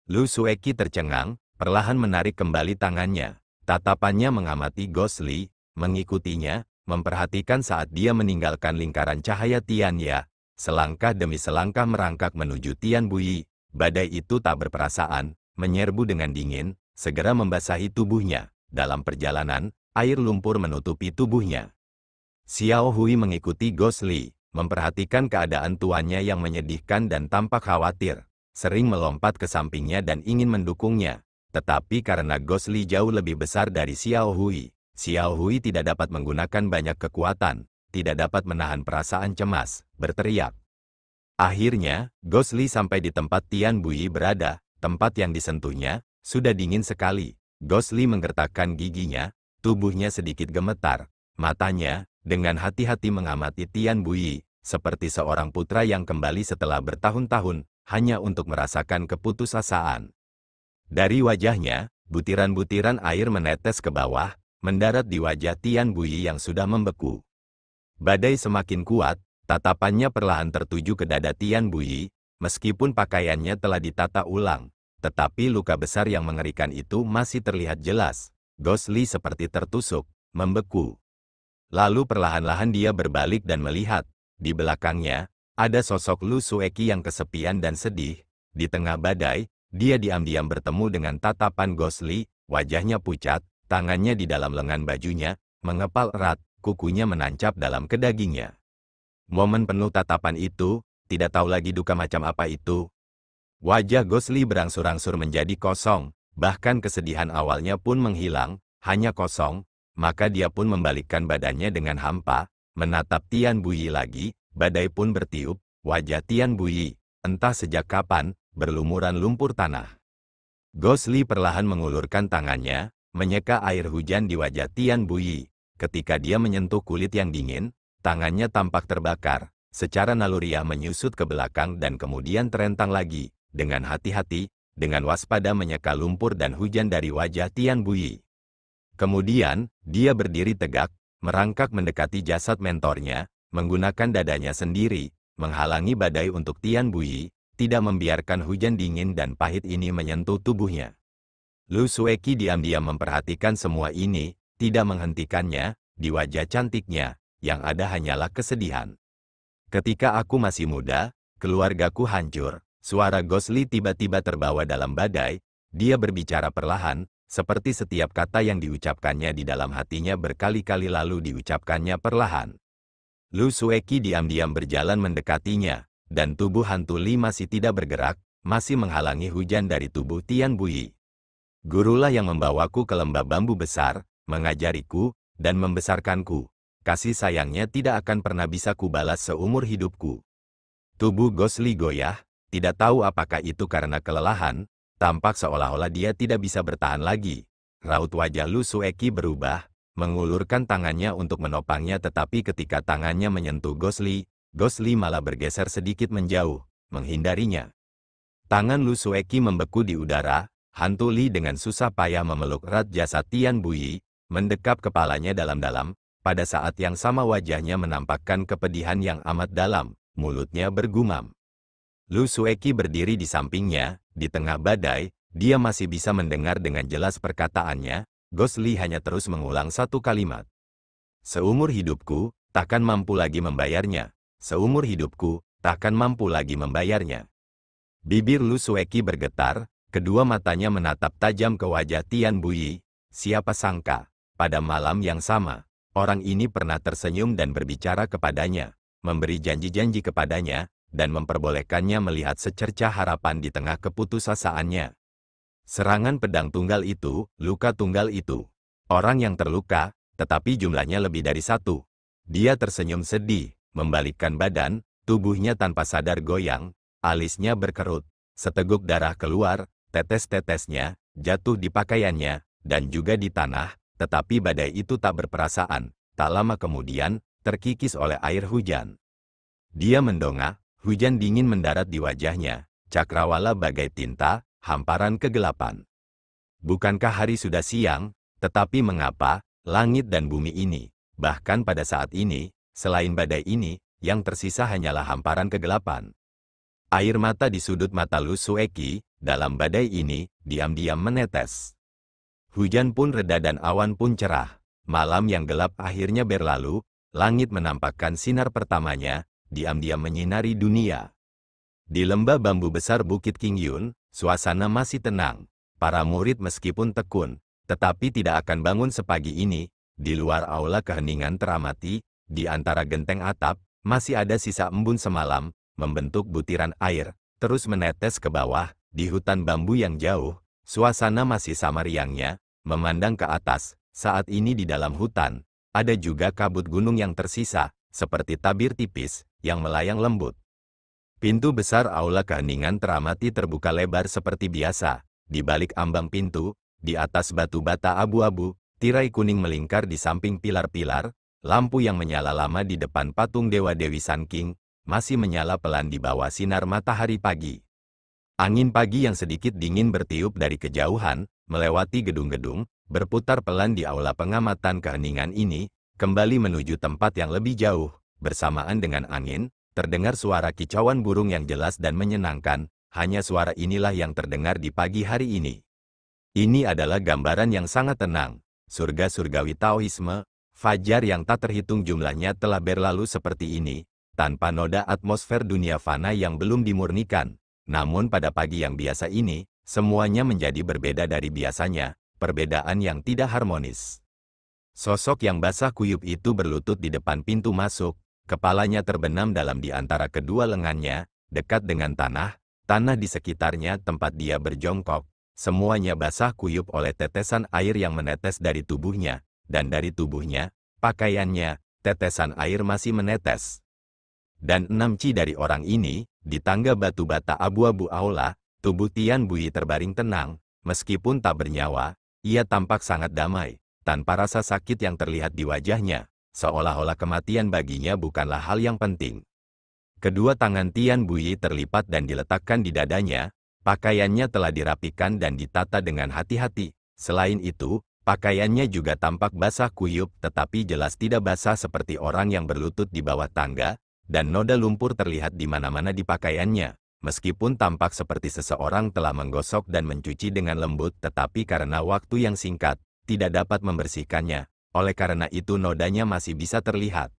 Lu Sueki tercengang, perlahan menarik kembali tangannya. Tatapannya mengamati Gosli, mengikutinya, memperhatikan saat dia meninggalkan lingkaran cahaya Tian Ya. Selangkah demi selangkah merangkak menuju Tian Bui. Badai itu tak berperasaan, menyerbu dengan dingin, segera membasahi tubuhnya. Dalam perjalanan, air lumpur menutupi tubuhnya. Xiao Hui mengikuti Gosli, memperhatikan keadaan tuannya yang menyedihkan dan tampak khawatir. Sering melompat ke sampingnya dan ingin mendukungnya. Tetapi karena Gosli jauh lebih besar dari Xiao Hui tidak dapat menggunakan banyak kekuatan, tidak dapat menahan perasaan cemas, berteriak. Akhirnya, Gosli sampai di tempat Tian Bui berada, tempat yang disentuhnya, sudah dingin sekali. Gosli menggertakkan giginya, tubuhnya sedikit gemetar, matanya, dengan hati-hati mengamati Tian Bui, seperti seorang putra yang kembali setelah bertahun-tahun, hanya untuk merasakan keputusasaan. Dari wajahnya, butiran-butiran air menetes ke bawah, mendarat di wajah Tian Bui yang sudah membeku. Badai semakin kuat, tatapannya perlahan tertuju ke dada Tian Bui, meskipun pakaiannya telah ditata ulang, tetapi luka besar yang mengerikan itu masih terlihat jelas. Gosli seperti tertusuk, membeku. Lalu perlahan-lahan dia berbalik dan melihat, di belakangnya, ada sosok Lu Sueki yang kesepian dan sedih. Di tengah badai, dia diam-diam bertemu dengan tatapan Gosli, wajahnya pucat, tangannya di dalam lengan bajunya, mengepal erat, kukunya menancap dalam kedagingnya. Momen penuh tatapan itu, tidak tahu lagi duka macam apa itu. Wajah Gosli berangsur-angsur menjadi kosong, bahkan kesedihan awalnya pun menghilang, hanya kosong, maka dia pun membalikkan badannya dengan hampa, menatap Tian Bui lagi. Badai pun bertiup, wajah Tian Bui, entah sejak kapan, berlumuran lumpur tanah. Gosli perlahan mengulurkan tangannya, menyeka air hujan di wajah Tian Bui. Ketika dia menyentuh kulit yang dingin, tangannya tampak terbakar, secara naluriah menyusut ke belakang dan kemudian terentang lagi, dengan hati-hati, dengan waspada menyeka lumpur dan hujan dari wajah Tian Bui. Kemudian, dia berdiri tegak, merangkak mendekati jasad mentornya, menggunakan dadanya sendiri, menghalangi badai untuk Tian Bui, tidak membiarkan hujan dingin dan pahit ini menyentuh tubuhnya. Lu Sueki diam-diam memperhatikan semua ini, tidak menghentikannya, di wajah cantiknya, yang ada hanyalah kesedihan. Ketika aku masih muda, keluargaku hancur, suara Gosli tiba-tiba terbawa dalam badai, dia berbicara perlahan, seperti setiap kata yang diucapkannya di dalam hatinya berkali-kali lalu diucapkannya perlahan. Lu Sueki diam-diam berjalan mendekatinya, dan tubuh hantu Li masih tidak bergerak, masih menghalangi hujan dari tubuh Tian Bui. Gurulah yang membawaku ke lembah bambu besar, mengajariku, dan membesarkanku. Kasih sayangnya tidak akan pernah bisa kubalas seumur hidupku. Tubuh Gosli goyah, tidak tahu apakah itu karena kelelahan, tampak seolah-olah dia tidak bisa bertahan lagi. Raut wajah Lu Sueki berubah, mengulurkan tangannya untuk menopangnya tetapi ketika tangannya menyentuh Gosli, Gosli malah bergeser sedikit menjauh, menghindarinya. Tangan Lu Sueki membeku di udara, hantu Li dengan susah payah memeluk erat jasad Tian Bui, mendekap kepalanya dalam-dalam, pada saat yang sama wajahnya menampakkan kepedihan yang amat dalam, mulutnya bergumam. Lu Sueki berdiri di sampingnya, di tengah badai, dia masih bisa mendengar dengan jelas perkataannya. Gosli hanya terus mengulang satu kalimat. Seumur hidupku, takkan mampu lagi membayarnya. Seumur hidupku, takkan mampu lagi membayarnya. Bibir Lu Sueki bergetar, kedua matanya menatap tajam ke wajah Tian Bui. Siapa sangka, pada malam yang sama, orang ini pernah tersenyum dan berbicara kepadanya, memberi janji-janji kepadanya, dan memperbolehkannya melihat secercah harapan di tengah keputusasaannya. Serangan pedang tunggal itu, luka tunggal itu. Orang yang terluka, tetapi jumlahnya lebih dari satu. Dia tersenyum sedih, membalikkan badan, tubuhnya tanpa sadar goyang, alisnya berkerut, seteguk darah keluar, tetes-tetesnya, jatuh di pakaiannya, dan juga di tanah, tetapi badai itu tak berperasaan, tak lama kemudian, terkikis oleh air hujan. Dia mendongak, hujan dingin mendarat di wajahnya, cakrawala bagai tinta, hamparan kegelapan. Bukankah hari sudah siang, tetapi mengapa, langit dan bumi ini, bahkan pada saat ini, selain badai ini, yang tersisa hanyalah hamparan kegelapan. Air mata di sudut mata Lu Sueki, dalam badai ini, diam-diam menetes. Hujan pun reda dan awan pun cerah. Malam yang gelap akhirnya berlalu, langit menampakkan sinar pertamanya, diam-diam menyinari dunia. Di lembah bambu besar Bukit Qingyun, suasana masih tenang. Para murid meskipun tekun, tetapi tidak akan bangun sepagi ini. Di luar aula keheningan teramati, di antara genteng atap, masih ada sisa embun semalam, membentuk butiran air, terus menetes ke bawah. Di hutan bambu yang jauh, suasana masih sama riangnya, memandang ke atas. Saat ini di dalam hutan, ada juga kabut gunung yang tersisa, seperti tabir tipis, yang melayang lembut. Pintu besar aula keheningan teramati terbuka lebar seperti biasa. Di balik ambang pintu, di atas batu bata abu-abu, tirai kuning melingkar di samping pilar-pilar, lampu yang menyala lama di depan patung Dewa Dewi Sun King, masih menyala pelan di bawah sinar matahari pagi. Angin pagi yang sedikit dingin bertiup dari kejauhan, melewati gedung-gedung, berputar pelan di aula pengamatan keheningan ini, kembali menuju tempat yang lebih jauh. Bersamaan dengan angin, terdengar suara kicauan burung yang jelas dan menyenangkan. Hanya suara inilah yang terdengar di pagi hari ini. Ini adalah gambaran yang sangat tenang. Surga surgawi Taoisme, fajar yang tak terhitung jumlahnya telah berlalu seperti ini, tanpa noda atmosfer dunia fana yang belum dimurnikan. Namun pada pagi yang biasa ini, semuanya menjadi berbeda dari biasanya, perbedaan yang tidak harmonis. Sosok yang basah kuyup itu berlutut di depan pintu masuk, kepalanya terbenam dalam di antara kedua lengannya, dekat dengan tanah di sekitarnya tempat dia berjongkok. Semuanya basah kuyup oleh tetesan air yang menetes dari tubuhnya, dan dari tubuhnya, pakaiannya, tetesan air masih menetes. Dan 6 ci dari orang ini, di tangga batu bata abu-abu aula, tubuh Tian Bui terbaring tenang, meskipun tak bernyawa, ia tampak sangat damai, tanpa rasa sakit yang terlihat di wajahnya, seolah-olah kematian baginya bukanlah hal yang penting. Kedua tangan Tian Bui terlipat dan diletakkan di dadanya, pakaiannya telah dirapikan dan ditata dengan hati-hati. Selain itu, pakaiannya juga tampak basah kuyup tetapi jelas tidak basah seperti orang yang berlutut di bawah tangga, dan noda lumpur terlihat di mana-mana di pakaiannya. Meskipun tampak seperti seseorang telah menggosok dan mencuci dengan lembut tetapi karena waktu yang singkat, tidak dapat membersihkannya. Oleh karena itu nodanya masih bisa terlihat.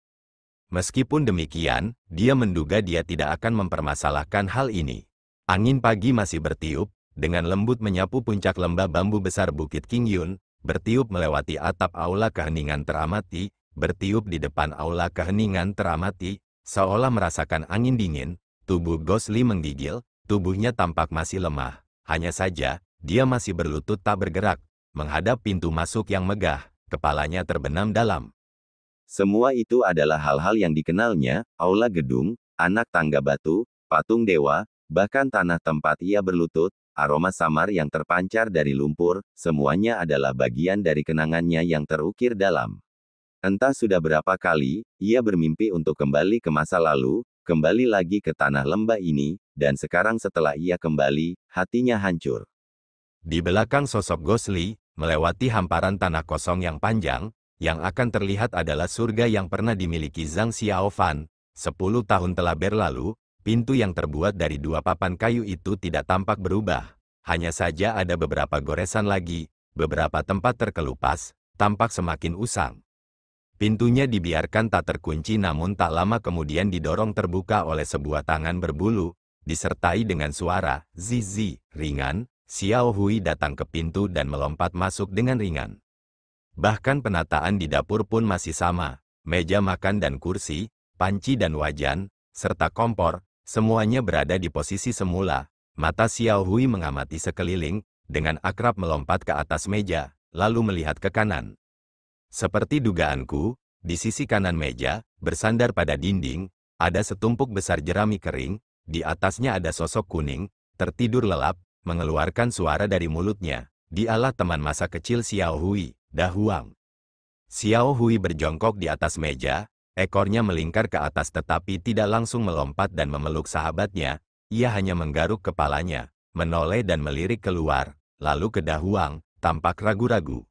Meskipun demikian, dia menduga dia tidak akan mempermasalahkan hal ini. Angin pagi masih bertiup, dengan lembut menyapu puncak lembah bambu besar Bukit Qingyun, bertiup melewati atap aula keheningan teramati, bertiup di depan aula keheningan teramati, seolah merasakan angin dingin. Tubuh Gosli menggigil, tubuhnya tampak masih lemah. Hanya saja, dia masih berlutut tak bergerak, menghadap pintu masuk yang megah, kepalanya terbenam dalam. Semua itu adalah hal-hal yang dikenalnya, aula gedung, anak tangga batu, patung dewa, bahkan tanah tempat ia berlutut, aroma samar yang terpancar dari lumpur, semuanya adalah bagian dari kenangannya yang terukir dalam. Entah sudah berapa kali, ia bermimpi untuk kembali ke masa lalu, kembali lagi ke tanah lembah ini, dan sekarang setelah ia kembali, hatinya hancur. Di belakang sosok Gosli, melewati hamparan tanah kosong yang panjang, yang akan terlihat adalah surga yang pernah dimiliki Zhang Xiaofan. 10 tahun telah berlalu, pintu yang terbuat dari 2 papan kayu itu tidak tampak berubah. Hanya saja ada beberapa goresan lagi, beberapa tempat terkelupas, tampak semakin usang. Pintunya dibiarkan tak terkunci namun tak lama kemudian didorong terbuka oleh sebuah tangan berbulu, disertai dengan suara zizi ringan. Xiao Hui datang ke pintu dan melompat masuk dengan ringan. Bahkan penataan di dapur pun masih sama, meja makan dan kursi, panci dan wajan, serta kompor, semuanya berada di posisi semula. Mata Xiao Hui mengamati sekeliling, dengan akrab melompat ke atas meja, lalu melihat ke kanan. Seperti dugaanku, di sisi kanan meja, bersandar pada dinding, ada setumpuk besar jerami kering, di atasnya ada sosok kuning, tertidur lelap, mengeluarkan suara dari mulutnya. Dialah teman masa kecil Xiao Hui, Da Huang. Xiao Hui berjongkok di atas meja, ekornya melingkar ke atas tetapi tidak langsung melompat dan memeluk sahabatnya, ia hanya menggaruk kepalanya, menoleh dan melirik keluar, lalu ke Da Huang, tampak ragu-ragu.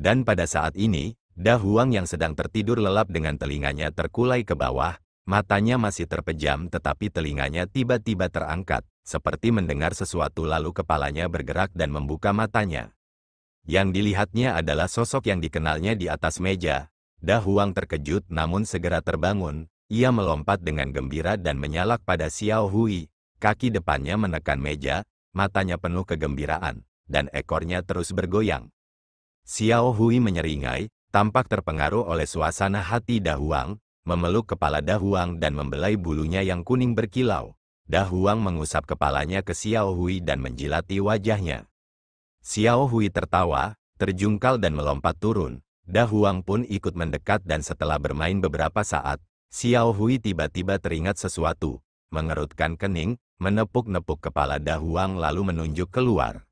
Dan pada saat ini, Da Huang yang sedang tertidur lelap dengan telinganya terkulai ke bawah, matanya masih terpejam tetapi telinganya tiba-tiba terangkat, seperti mendengar sesuatu lalu kepalanya bergerak dan membuka matanya. Yang dilihatnya adalah sosok yang dikenalnya di atas meja. Da Huang terkejut namun segera terbangun, ia melompat dengan gembira dan menyalak pada Xiao Hui, kaki depannya menekan meja, matanya penuh kegembiraan, dan ekornya terus bergoyang. Xiao Hui menyeringai, tampak terpengaruh oleh suasana hati Da Huang, memeluk kepala Da Huang dan membelai bulunya yang kuning berkilau. Da Huang mengusap kepalanya ke Xiao Hui dan menjilati wajahnya. Xiao Hui tertawa, terjungkal dan melompat turun. Da Huang pun ikut mendekat dan setelah bermain beberapa saat, Xiao Hui tiba-tiba teringat sesuatu, mengerutkan kening, menepuk-nepuk kepala Da Huang lalu menunjuk keluar.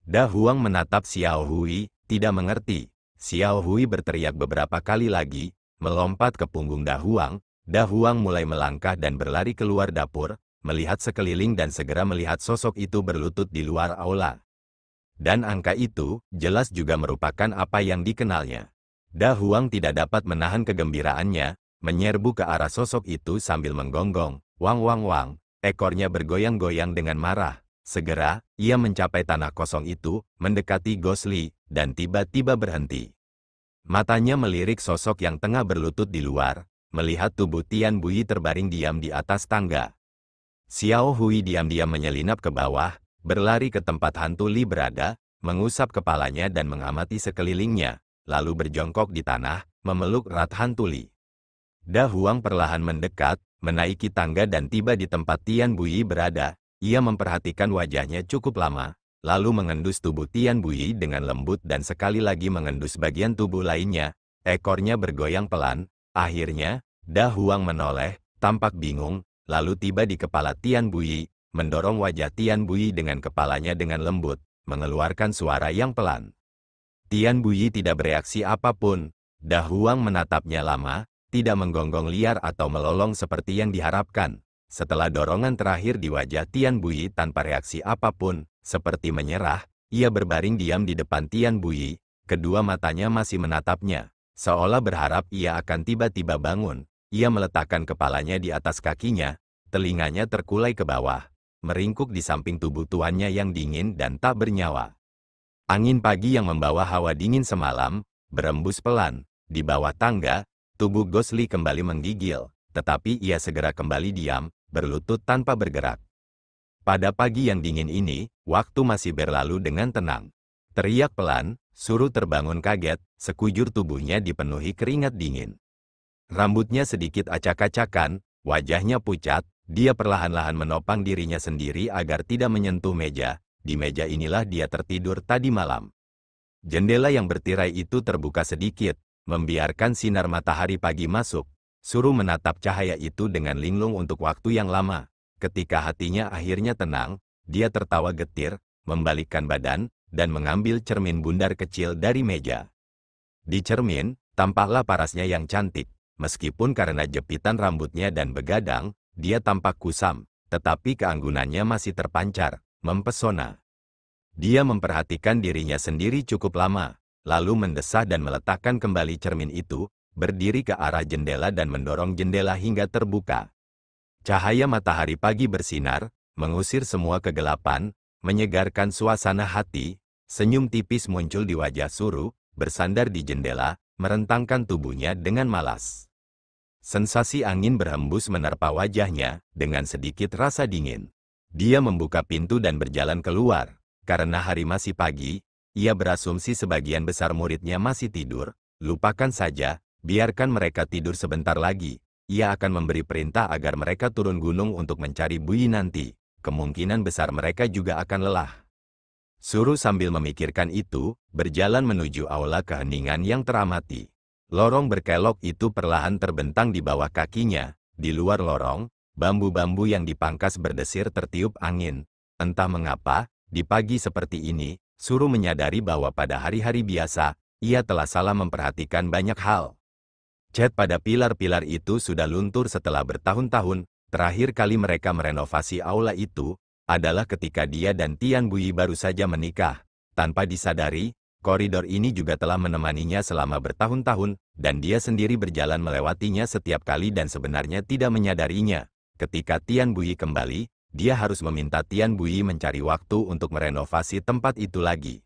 Da Huang menatap Xiao Hui, tidak mengerti. Xiao Hui berteriak beberapa kali lagi, melompat ke punggung Da Huang. Da Huang mulai melangkah dan berlari keluar dapur, melihat sekeliling dan segera melihat sosok itu berlutut di luar aula. Dan angka itu, jelas juga merupakan apa yang dikenalnya. Da Huang tidak dapat menahan kegembiraannya, menyerbu ke arah sosok itu sambil menggonggong, "Wang wang wang," ekornya bergoyang-goyang dengan marah. Segera, ia mencapai tanah kosong itu, mendekati Gosli, dan tiba-tiba berhenti. Matanya melirik sosok yang tengah berlutut di luar, melihat tubuh Tian Bui terbaring diam di atas tangga. Xiao Hui diam-diam menyelinap ke bawah, berlari ke tempat hantu Li berada, mengusap kepalanya dan mengamati sekelilingnya, lalu berjongkok di tanah, memeluk erat hantu Li. Da Huang perlahan mendekat, menaiki tangga dan tiba di tempat Tian Bui berada. Ia memperhatikan wajahnya cukup lama, lalu mengendus tubuh Tian Bui dengan lembut dan sekali lagi mengendus bagian tubuh lainnya. Ekornya bergoyang pelan. Akhirnya, Da Huang menoleh, tampak bingung, lalu tiba di kepala Tian Bui, mendorong wajah Tian Bui dengan kepalanya dengan lembut, mengeluarkan suara yang pelan. Tian Bui tidak bereaksi apapun. Da Huang menatapnya lama, tidak menggonggong liar atau melolong seperti yang diharapkan. Setelah dorongan terakhir di wajah Tian Bui tanpa reaksi apapun, seperti menyerah, ia berbaring diam di depan Tian Bui, kedua matanya masih menatapnya, seolah berharap ia akan tiba-tiba bangun. Ia meletakkan kepalanya di atas kakinya, telinganya terkulai ke bawah, meringkuk di samping tubuh tuannya yang dingin dan tak bernyawa. Angin pagi yang membawa hawa dingin semalam, berembus pelan, di bawah tangga, tubuh Gosli kembali menggigil, tetapi ia segera kembali diam, berlutut tanpa bergerak. Pada pagi yang dingin ini, waktu masih berlalu dengan tenang. Teriak pelan, Suru terbangun kaget, sekujur tubuhnya dipenuhi keringat dingin. Rambutnya sedikit acak-acakan, wajahnya pucat, dia perlahan-lahan menopang dirinya sendiri agar tidak menyentuh meja. Di meja inilah dia tertidur tadi malam. Jendela yang bertirai itu terbuka sedikit, membiarkan sinar matahari pagi masuk. Suru menatap cahaya itu dengan linglung untuk waktu yang lama. Ketika hatinya akhirnya tenang, dia tertawa getir, membalikkan badan, dan mengambil cermin bundar kecil dari meja. Di cermin, tampaklah parasnya yang cantik. Meskipun karena jepitan rambutnya dan begadang, dia tampak kusam, tetapi keanggunannya masih terpancar, mempesona. Dia memperhatikan dirinya sendiri cukup lama, lalu mendesah dan meletakkan kembali cermin itu, berdiri ke arah jendela dan mendorong jendela hingga terbuka. Cahaya matahari pagi bersinar, mengusir semua kegelapan, menyegarkan suasana hati. Senyum tipis muncul di wajah Suru, bersandar di jendela, merentangkan tubuhnya dengan malas. Sensasi angin berhembus menerpa wajahnya, dengan sedikit rasa dingin. Dia membuka pintu dan berjalan keluar. Karena hari masih pagi, ia berasumsi sebagian besar muridnya masih tidur. Lupakan saja. Biarkan mereka tidur sebentar lagi. Ia akan memberi perintah agar mereka turun gunung untuk mencari Bui nanti. Kemungkinan besar mereka juga akan lelah. Suru sambil memikirkan itu, berjalan menuju aula keheningan yang teramati. Lorong berkelok itu perlahan terbentang di bawah kakinya. Di luar lorong, bambu-bambu yang dipangkas berdesir tertiup angin. Entah mengapa, di pagi seperti ini, Suru menyadari bahwa pada hari-hari biasa, ia telah salah memperhatikan banyak hal. Cat pada pilar-pilar itu sudah luntur setelah bertahun-tahun. Terakhir kali mereka merenovasi aula itu adalah ketika dia dan Tian Bui baru saja menikah. Tanpa disadari, koridor ini juga telah menemaninya selama bertahun-tahun, dan dia sendiri berjalan melewatinya setiap kali dan sebenarnya tidak menyadarinya. Ketika Tian Bui kembali, dia harus meminta Tian Bui mencari waktu untuk merenovasi tempat itu lagi.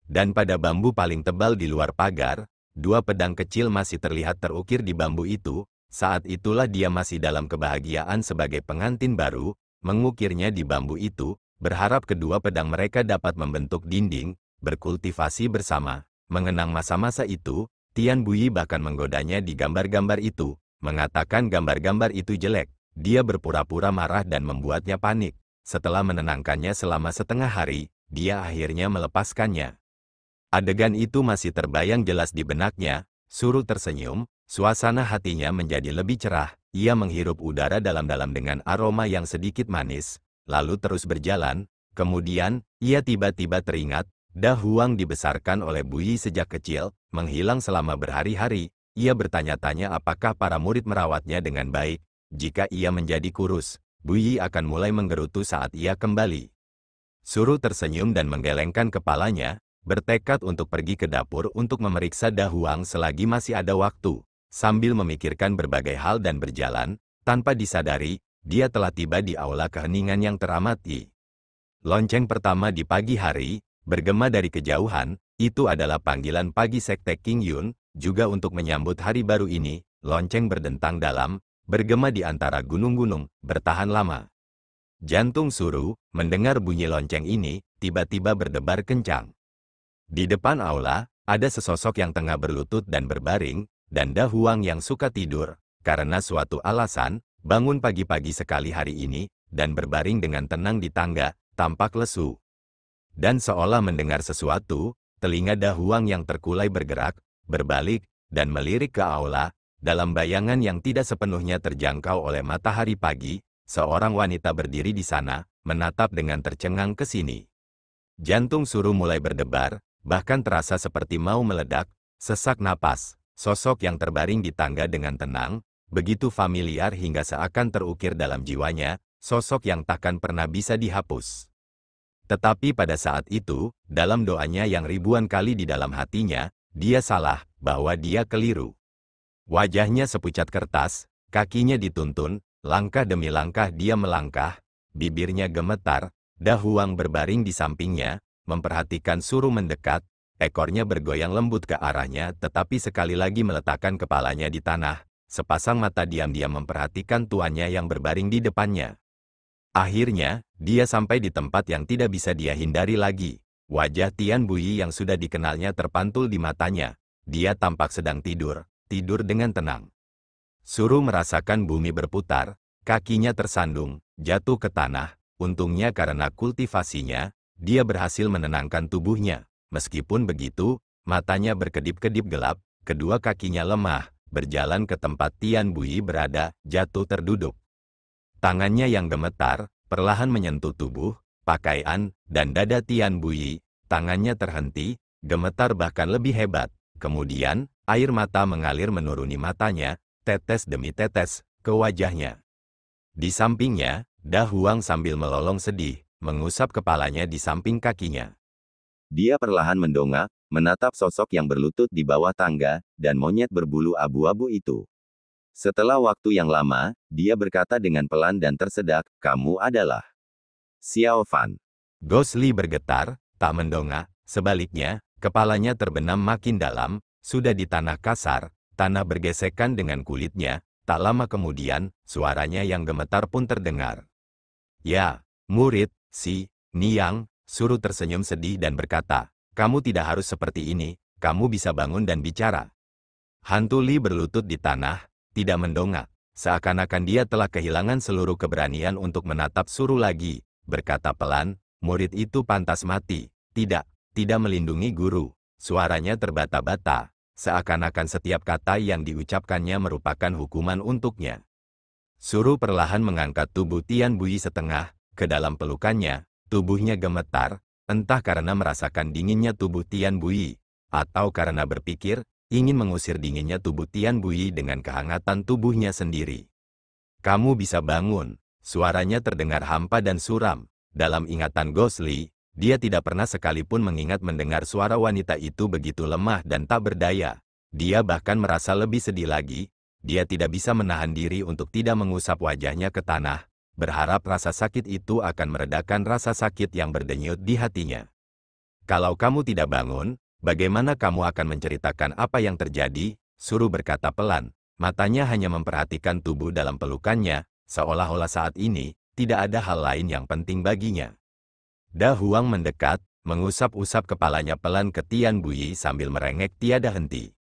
Dan pada bambu paling tebal di luar pagar, dua pedang kecil masih terlihat terukir di bambu itu. Saat itulah dia masih dalam kebahagiaan sebagai pengantin baru, mengukirnya di bambu itu, berharap kedua pedang mereka dapat membentuk dinding, berkultivasi bersama. Mengenang masa-masa itu, Tian Bui bahkan menggodanya di gambar-gambar itu, mengatakan gambar-gambar itu jelek. Dia berpura-pura marah dan membuatnya panik. Setelah menenangkannya selama setengah hari, dia akhirnya melepaskannya. Adegan itu masih terbayang jelas di benaknya. Suru tersenyum, suasana hatinya menjadi lebih cerah. Ia menghirup udara dalam-dalam dengan aroma yang sedikit manis, lalu terus berjalan. Kemudian, ia tiba-tiba teringat, Da Huang dibesarkan oleh Bui sejak kecil, menghilang selama berhari-hari. Ia bertanya-tanya apakah para murid merawatnya dengan baik. Jika ia menjadi kurus, Buyi akan mulai menggerutu saat ia kembali. Suru tersenyum dan menggelengkan kepalanya, bertekad untuk pergi ke dapur untuk memeriksa Da Huang selagi masih ada waktu. Sambil memikirkan berbagai hal dan berjalan, tanpa disadari, dia telah tiba di aula keheningan yang teramati. Lonceng pertama di pagi hari, bergema dari kejauhan, itu adalah panggilan pagi Sekte King Yun, juga untuk menyambut hari baru ini, lonceng berdentang dalam, bergema di antara gunung-gunung, bertahan lama. Jantung Suru, mendengar bunyi lonceng ini, tiba-tiba berdebar kencang. Di depan aula, ada sesosok yang tengah berlutut dan berbaring, dan Da Huang yang suka tidur, karena suatu alasan, bangun pagi-pagi sekali hari ini, dan berbaring dengan tenang di tangga, tampak lesu. Dan seolah mendengar sesuatu, telinga Da Huang yang terkulai bergerak, berbalik, dan melirik ke aula, dalam bayangan yang tidak sepenuhnya terjangkau oleh matahari pagi, seorang wanita berdiri di sana, menatap dengan tercengang ke sini. Jantung Suru mulai berdebar, bahkan terasa seperti mau meledak, sesak napas, sosok yang terbaring di tangga dengan tenang, begitu familiar hingga seakan terukir dalam jiwanya, sosok yang takkan pernah bisa dihapus. Tetapi pada saat itu, dalam doanya yang ribuan kali di dalam hatinya, dia salah, bahwa dia keliru. Wajahnya sepucat kertas, kakinya dituntun, langkah demi langkah dia melangkah, bibirnya gemetar, Da Huang berbaring di sampingnya, memperhatikan Suru mendekat, ekornya bergoyang lembut ke arahnya tetapi sekali lagi meletakkan kepalanya di tanah, sepasang mata diam-diam memperhatikan tuannya yang berbaring di depannya. Akhirnya, dia sampai di tempat yang tidak bisa dia hindari lagi. Wajah Tian Buyi yang sudah dikenalnya terpantul di matanya. Dia tampak sedang tidur dengan tenang. Suru merasakan bumi berputar, kakinya tersandung, jatuh ke tanah. Untungnya karena kultivasinya, dia berhasil menenangkan tubuhnya. Meskipun begitu, matanya berkedip-kedip gelap, kedua kakinya lemah, berjalan ke tempat Tian Buyi berada, jatuh terduduk. Tangannya yang gemetar, perlahan menyentuh tubuh, pakaian, dan dada Tian Buyi. Tangannya terhenti, gemetar bahkan lebih hebat. Kemudian, air mata mengalir menuruni matanya, tetes demi tetes, ke wajahnya. Di sampingnya, Da Huang sambil melolong sedih, mengusap kepalanya di samping kakinya. Dia perlahan mendongak, menatap sosok yang berlutut di bawah tangga, dan monyet berbulu abu-abu itu. Setelah waktu yang lama, dia berkata dengan pelan dan tersedak, "Kamu adalah Xiao Fan." Ghost Li bergetar, tak mendongak, sebaliknya, kepalanya terbenam makin dalam, sudah di tanah kasar, tanah bergesekan dengan kulitnya, tak lama kemudian, suaranya yang gemetar pun terdengar. "Ya, murid, si Niang," Suru tersenyum sedih dan berkata, "Kamu tidak harus seperti ini, kamu bisa bangun dan bicara." Hantu Li berlutut di tanah, tidak mendongak, seakan-akan dia telah kehilangan seluruh keberanian untuk menatap Suru lagi, berkata pelan, "Murid itu pantas mati, tidak melindungi guru." Suaranya terbata-bata, seakan-akan setiap kata yang diucapkannya merupakan hukuman untuknya. Suru perlahan mengangkat tubuh Tian Buyi setengah, ke dalam pelukannya, tubuhnya gemetar, entah karena merasakan dinginnya tubuh Tian Buyi, atau karena berpikir, ingin mengusir dinginnya tubuh Tian Buyi dengan kehangatan tubuhnya sendiri. "Kamu bisa bangun." Suaranya terdengar hampa dan suram. Dalam ingatan Ghost Li, dia tidak pernah sekalipun mengingat mendengar suara wanita itu begitu lemah dan tak berdaya. Dia bahkan merasa lebih sedih lagi. Dia tidak bisa menahan diri untuk tidak mengusap wajahnya ke tanah, berharap rasa sakit itu akan meredakan rasa sakit yang berdenyut di hatinya. "Kalau kamu tidak bangun, bagaimana kamu akan menceritakan apa yang terjadi?" Suru berkata pelan, matanya hanya memperhatikan tubuh dalam pelukannya, seolah-olah saat ini, tidak ada hal lain yang penting baginya. Da Huang mendekat, mengusap-usap kepalanya pelan ke Tian Buyi sambil merengek tiada henti.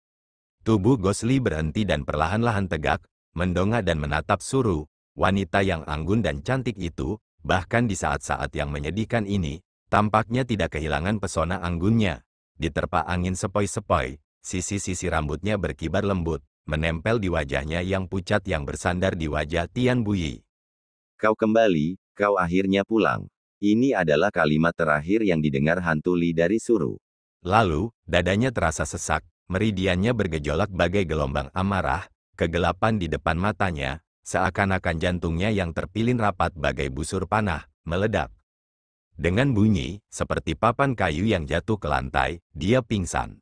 Tubuh Ghost Li berhenti dan perlahan-lahan tegak, mendongak dan menatap Suru, wanita yang anggun dan cantik itu, bahkan di saat-saat yang menyedihkan ini, tampaknya tidak kehilangan pesona anggunnya. Diterpa angin sepoi-sepoi, sisi-sisi rambutnya berkibar lembut, menempel di wajahnya yang pucat yang bersandar di wajah Tian Buyi. "Kau kembali, kau akhirnya pulang." Ini adalah kalimat terakhir yang didengar hantu Li dari Suru. Lalu, dadanya terasa sesak, meridiannya bergejolak bagai gelombang amarah, kegelapan di depan matanya, seakan-akan jantungnya yang terpilin rapat bagai busur panah, meledak. Dengan bunyi, seperti papan kayu yang jatuh ke lantai, dia pingsan.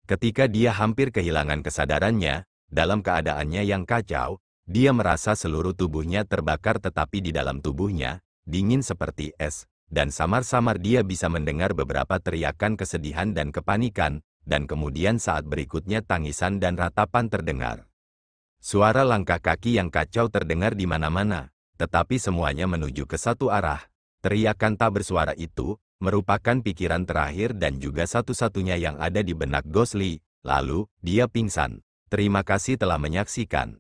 Ketika dia hampir kehilangan kesadarannya, dalam keadaannya yang kacau, dia merasa seluruh tubuhnya terbakar tetapi di dalam tubuhnya, dingin seperti es, dan samar-samar dia bisa mendengar beberapa teriakan kesedihan dan kepanikan, dan kemudian saat berikutnya tangisan dan ratapan terdengar. Suara langkah kaki yang kacau terdengar di mana-mana, tetapi semuanya menuju ke satu arah. Teriakan tak bersuara itu merupakan pikiran terakhir dan juga satu-satunya yang ada di benak Ghostly. Lalu, dia pingsan. Terima kasih telah menyaksikan.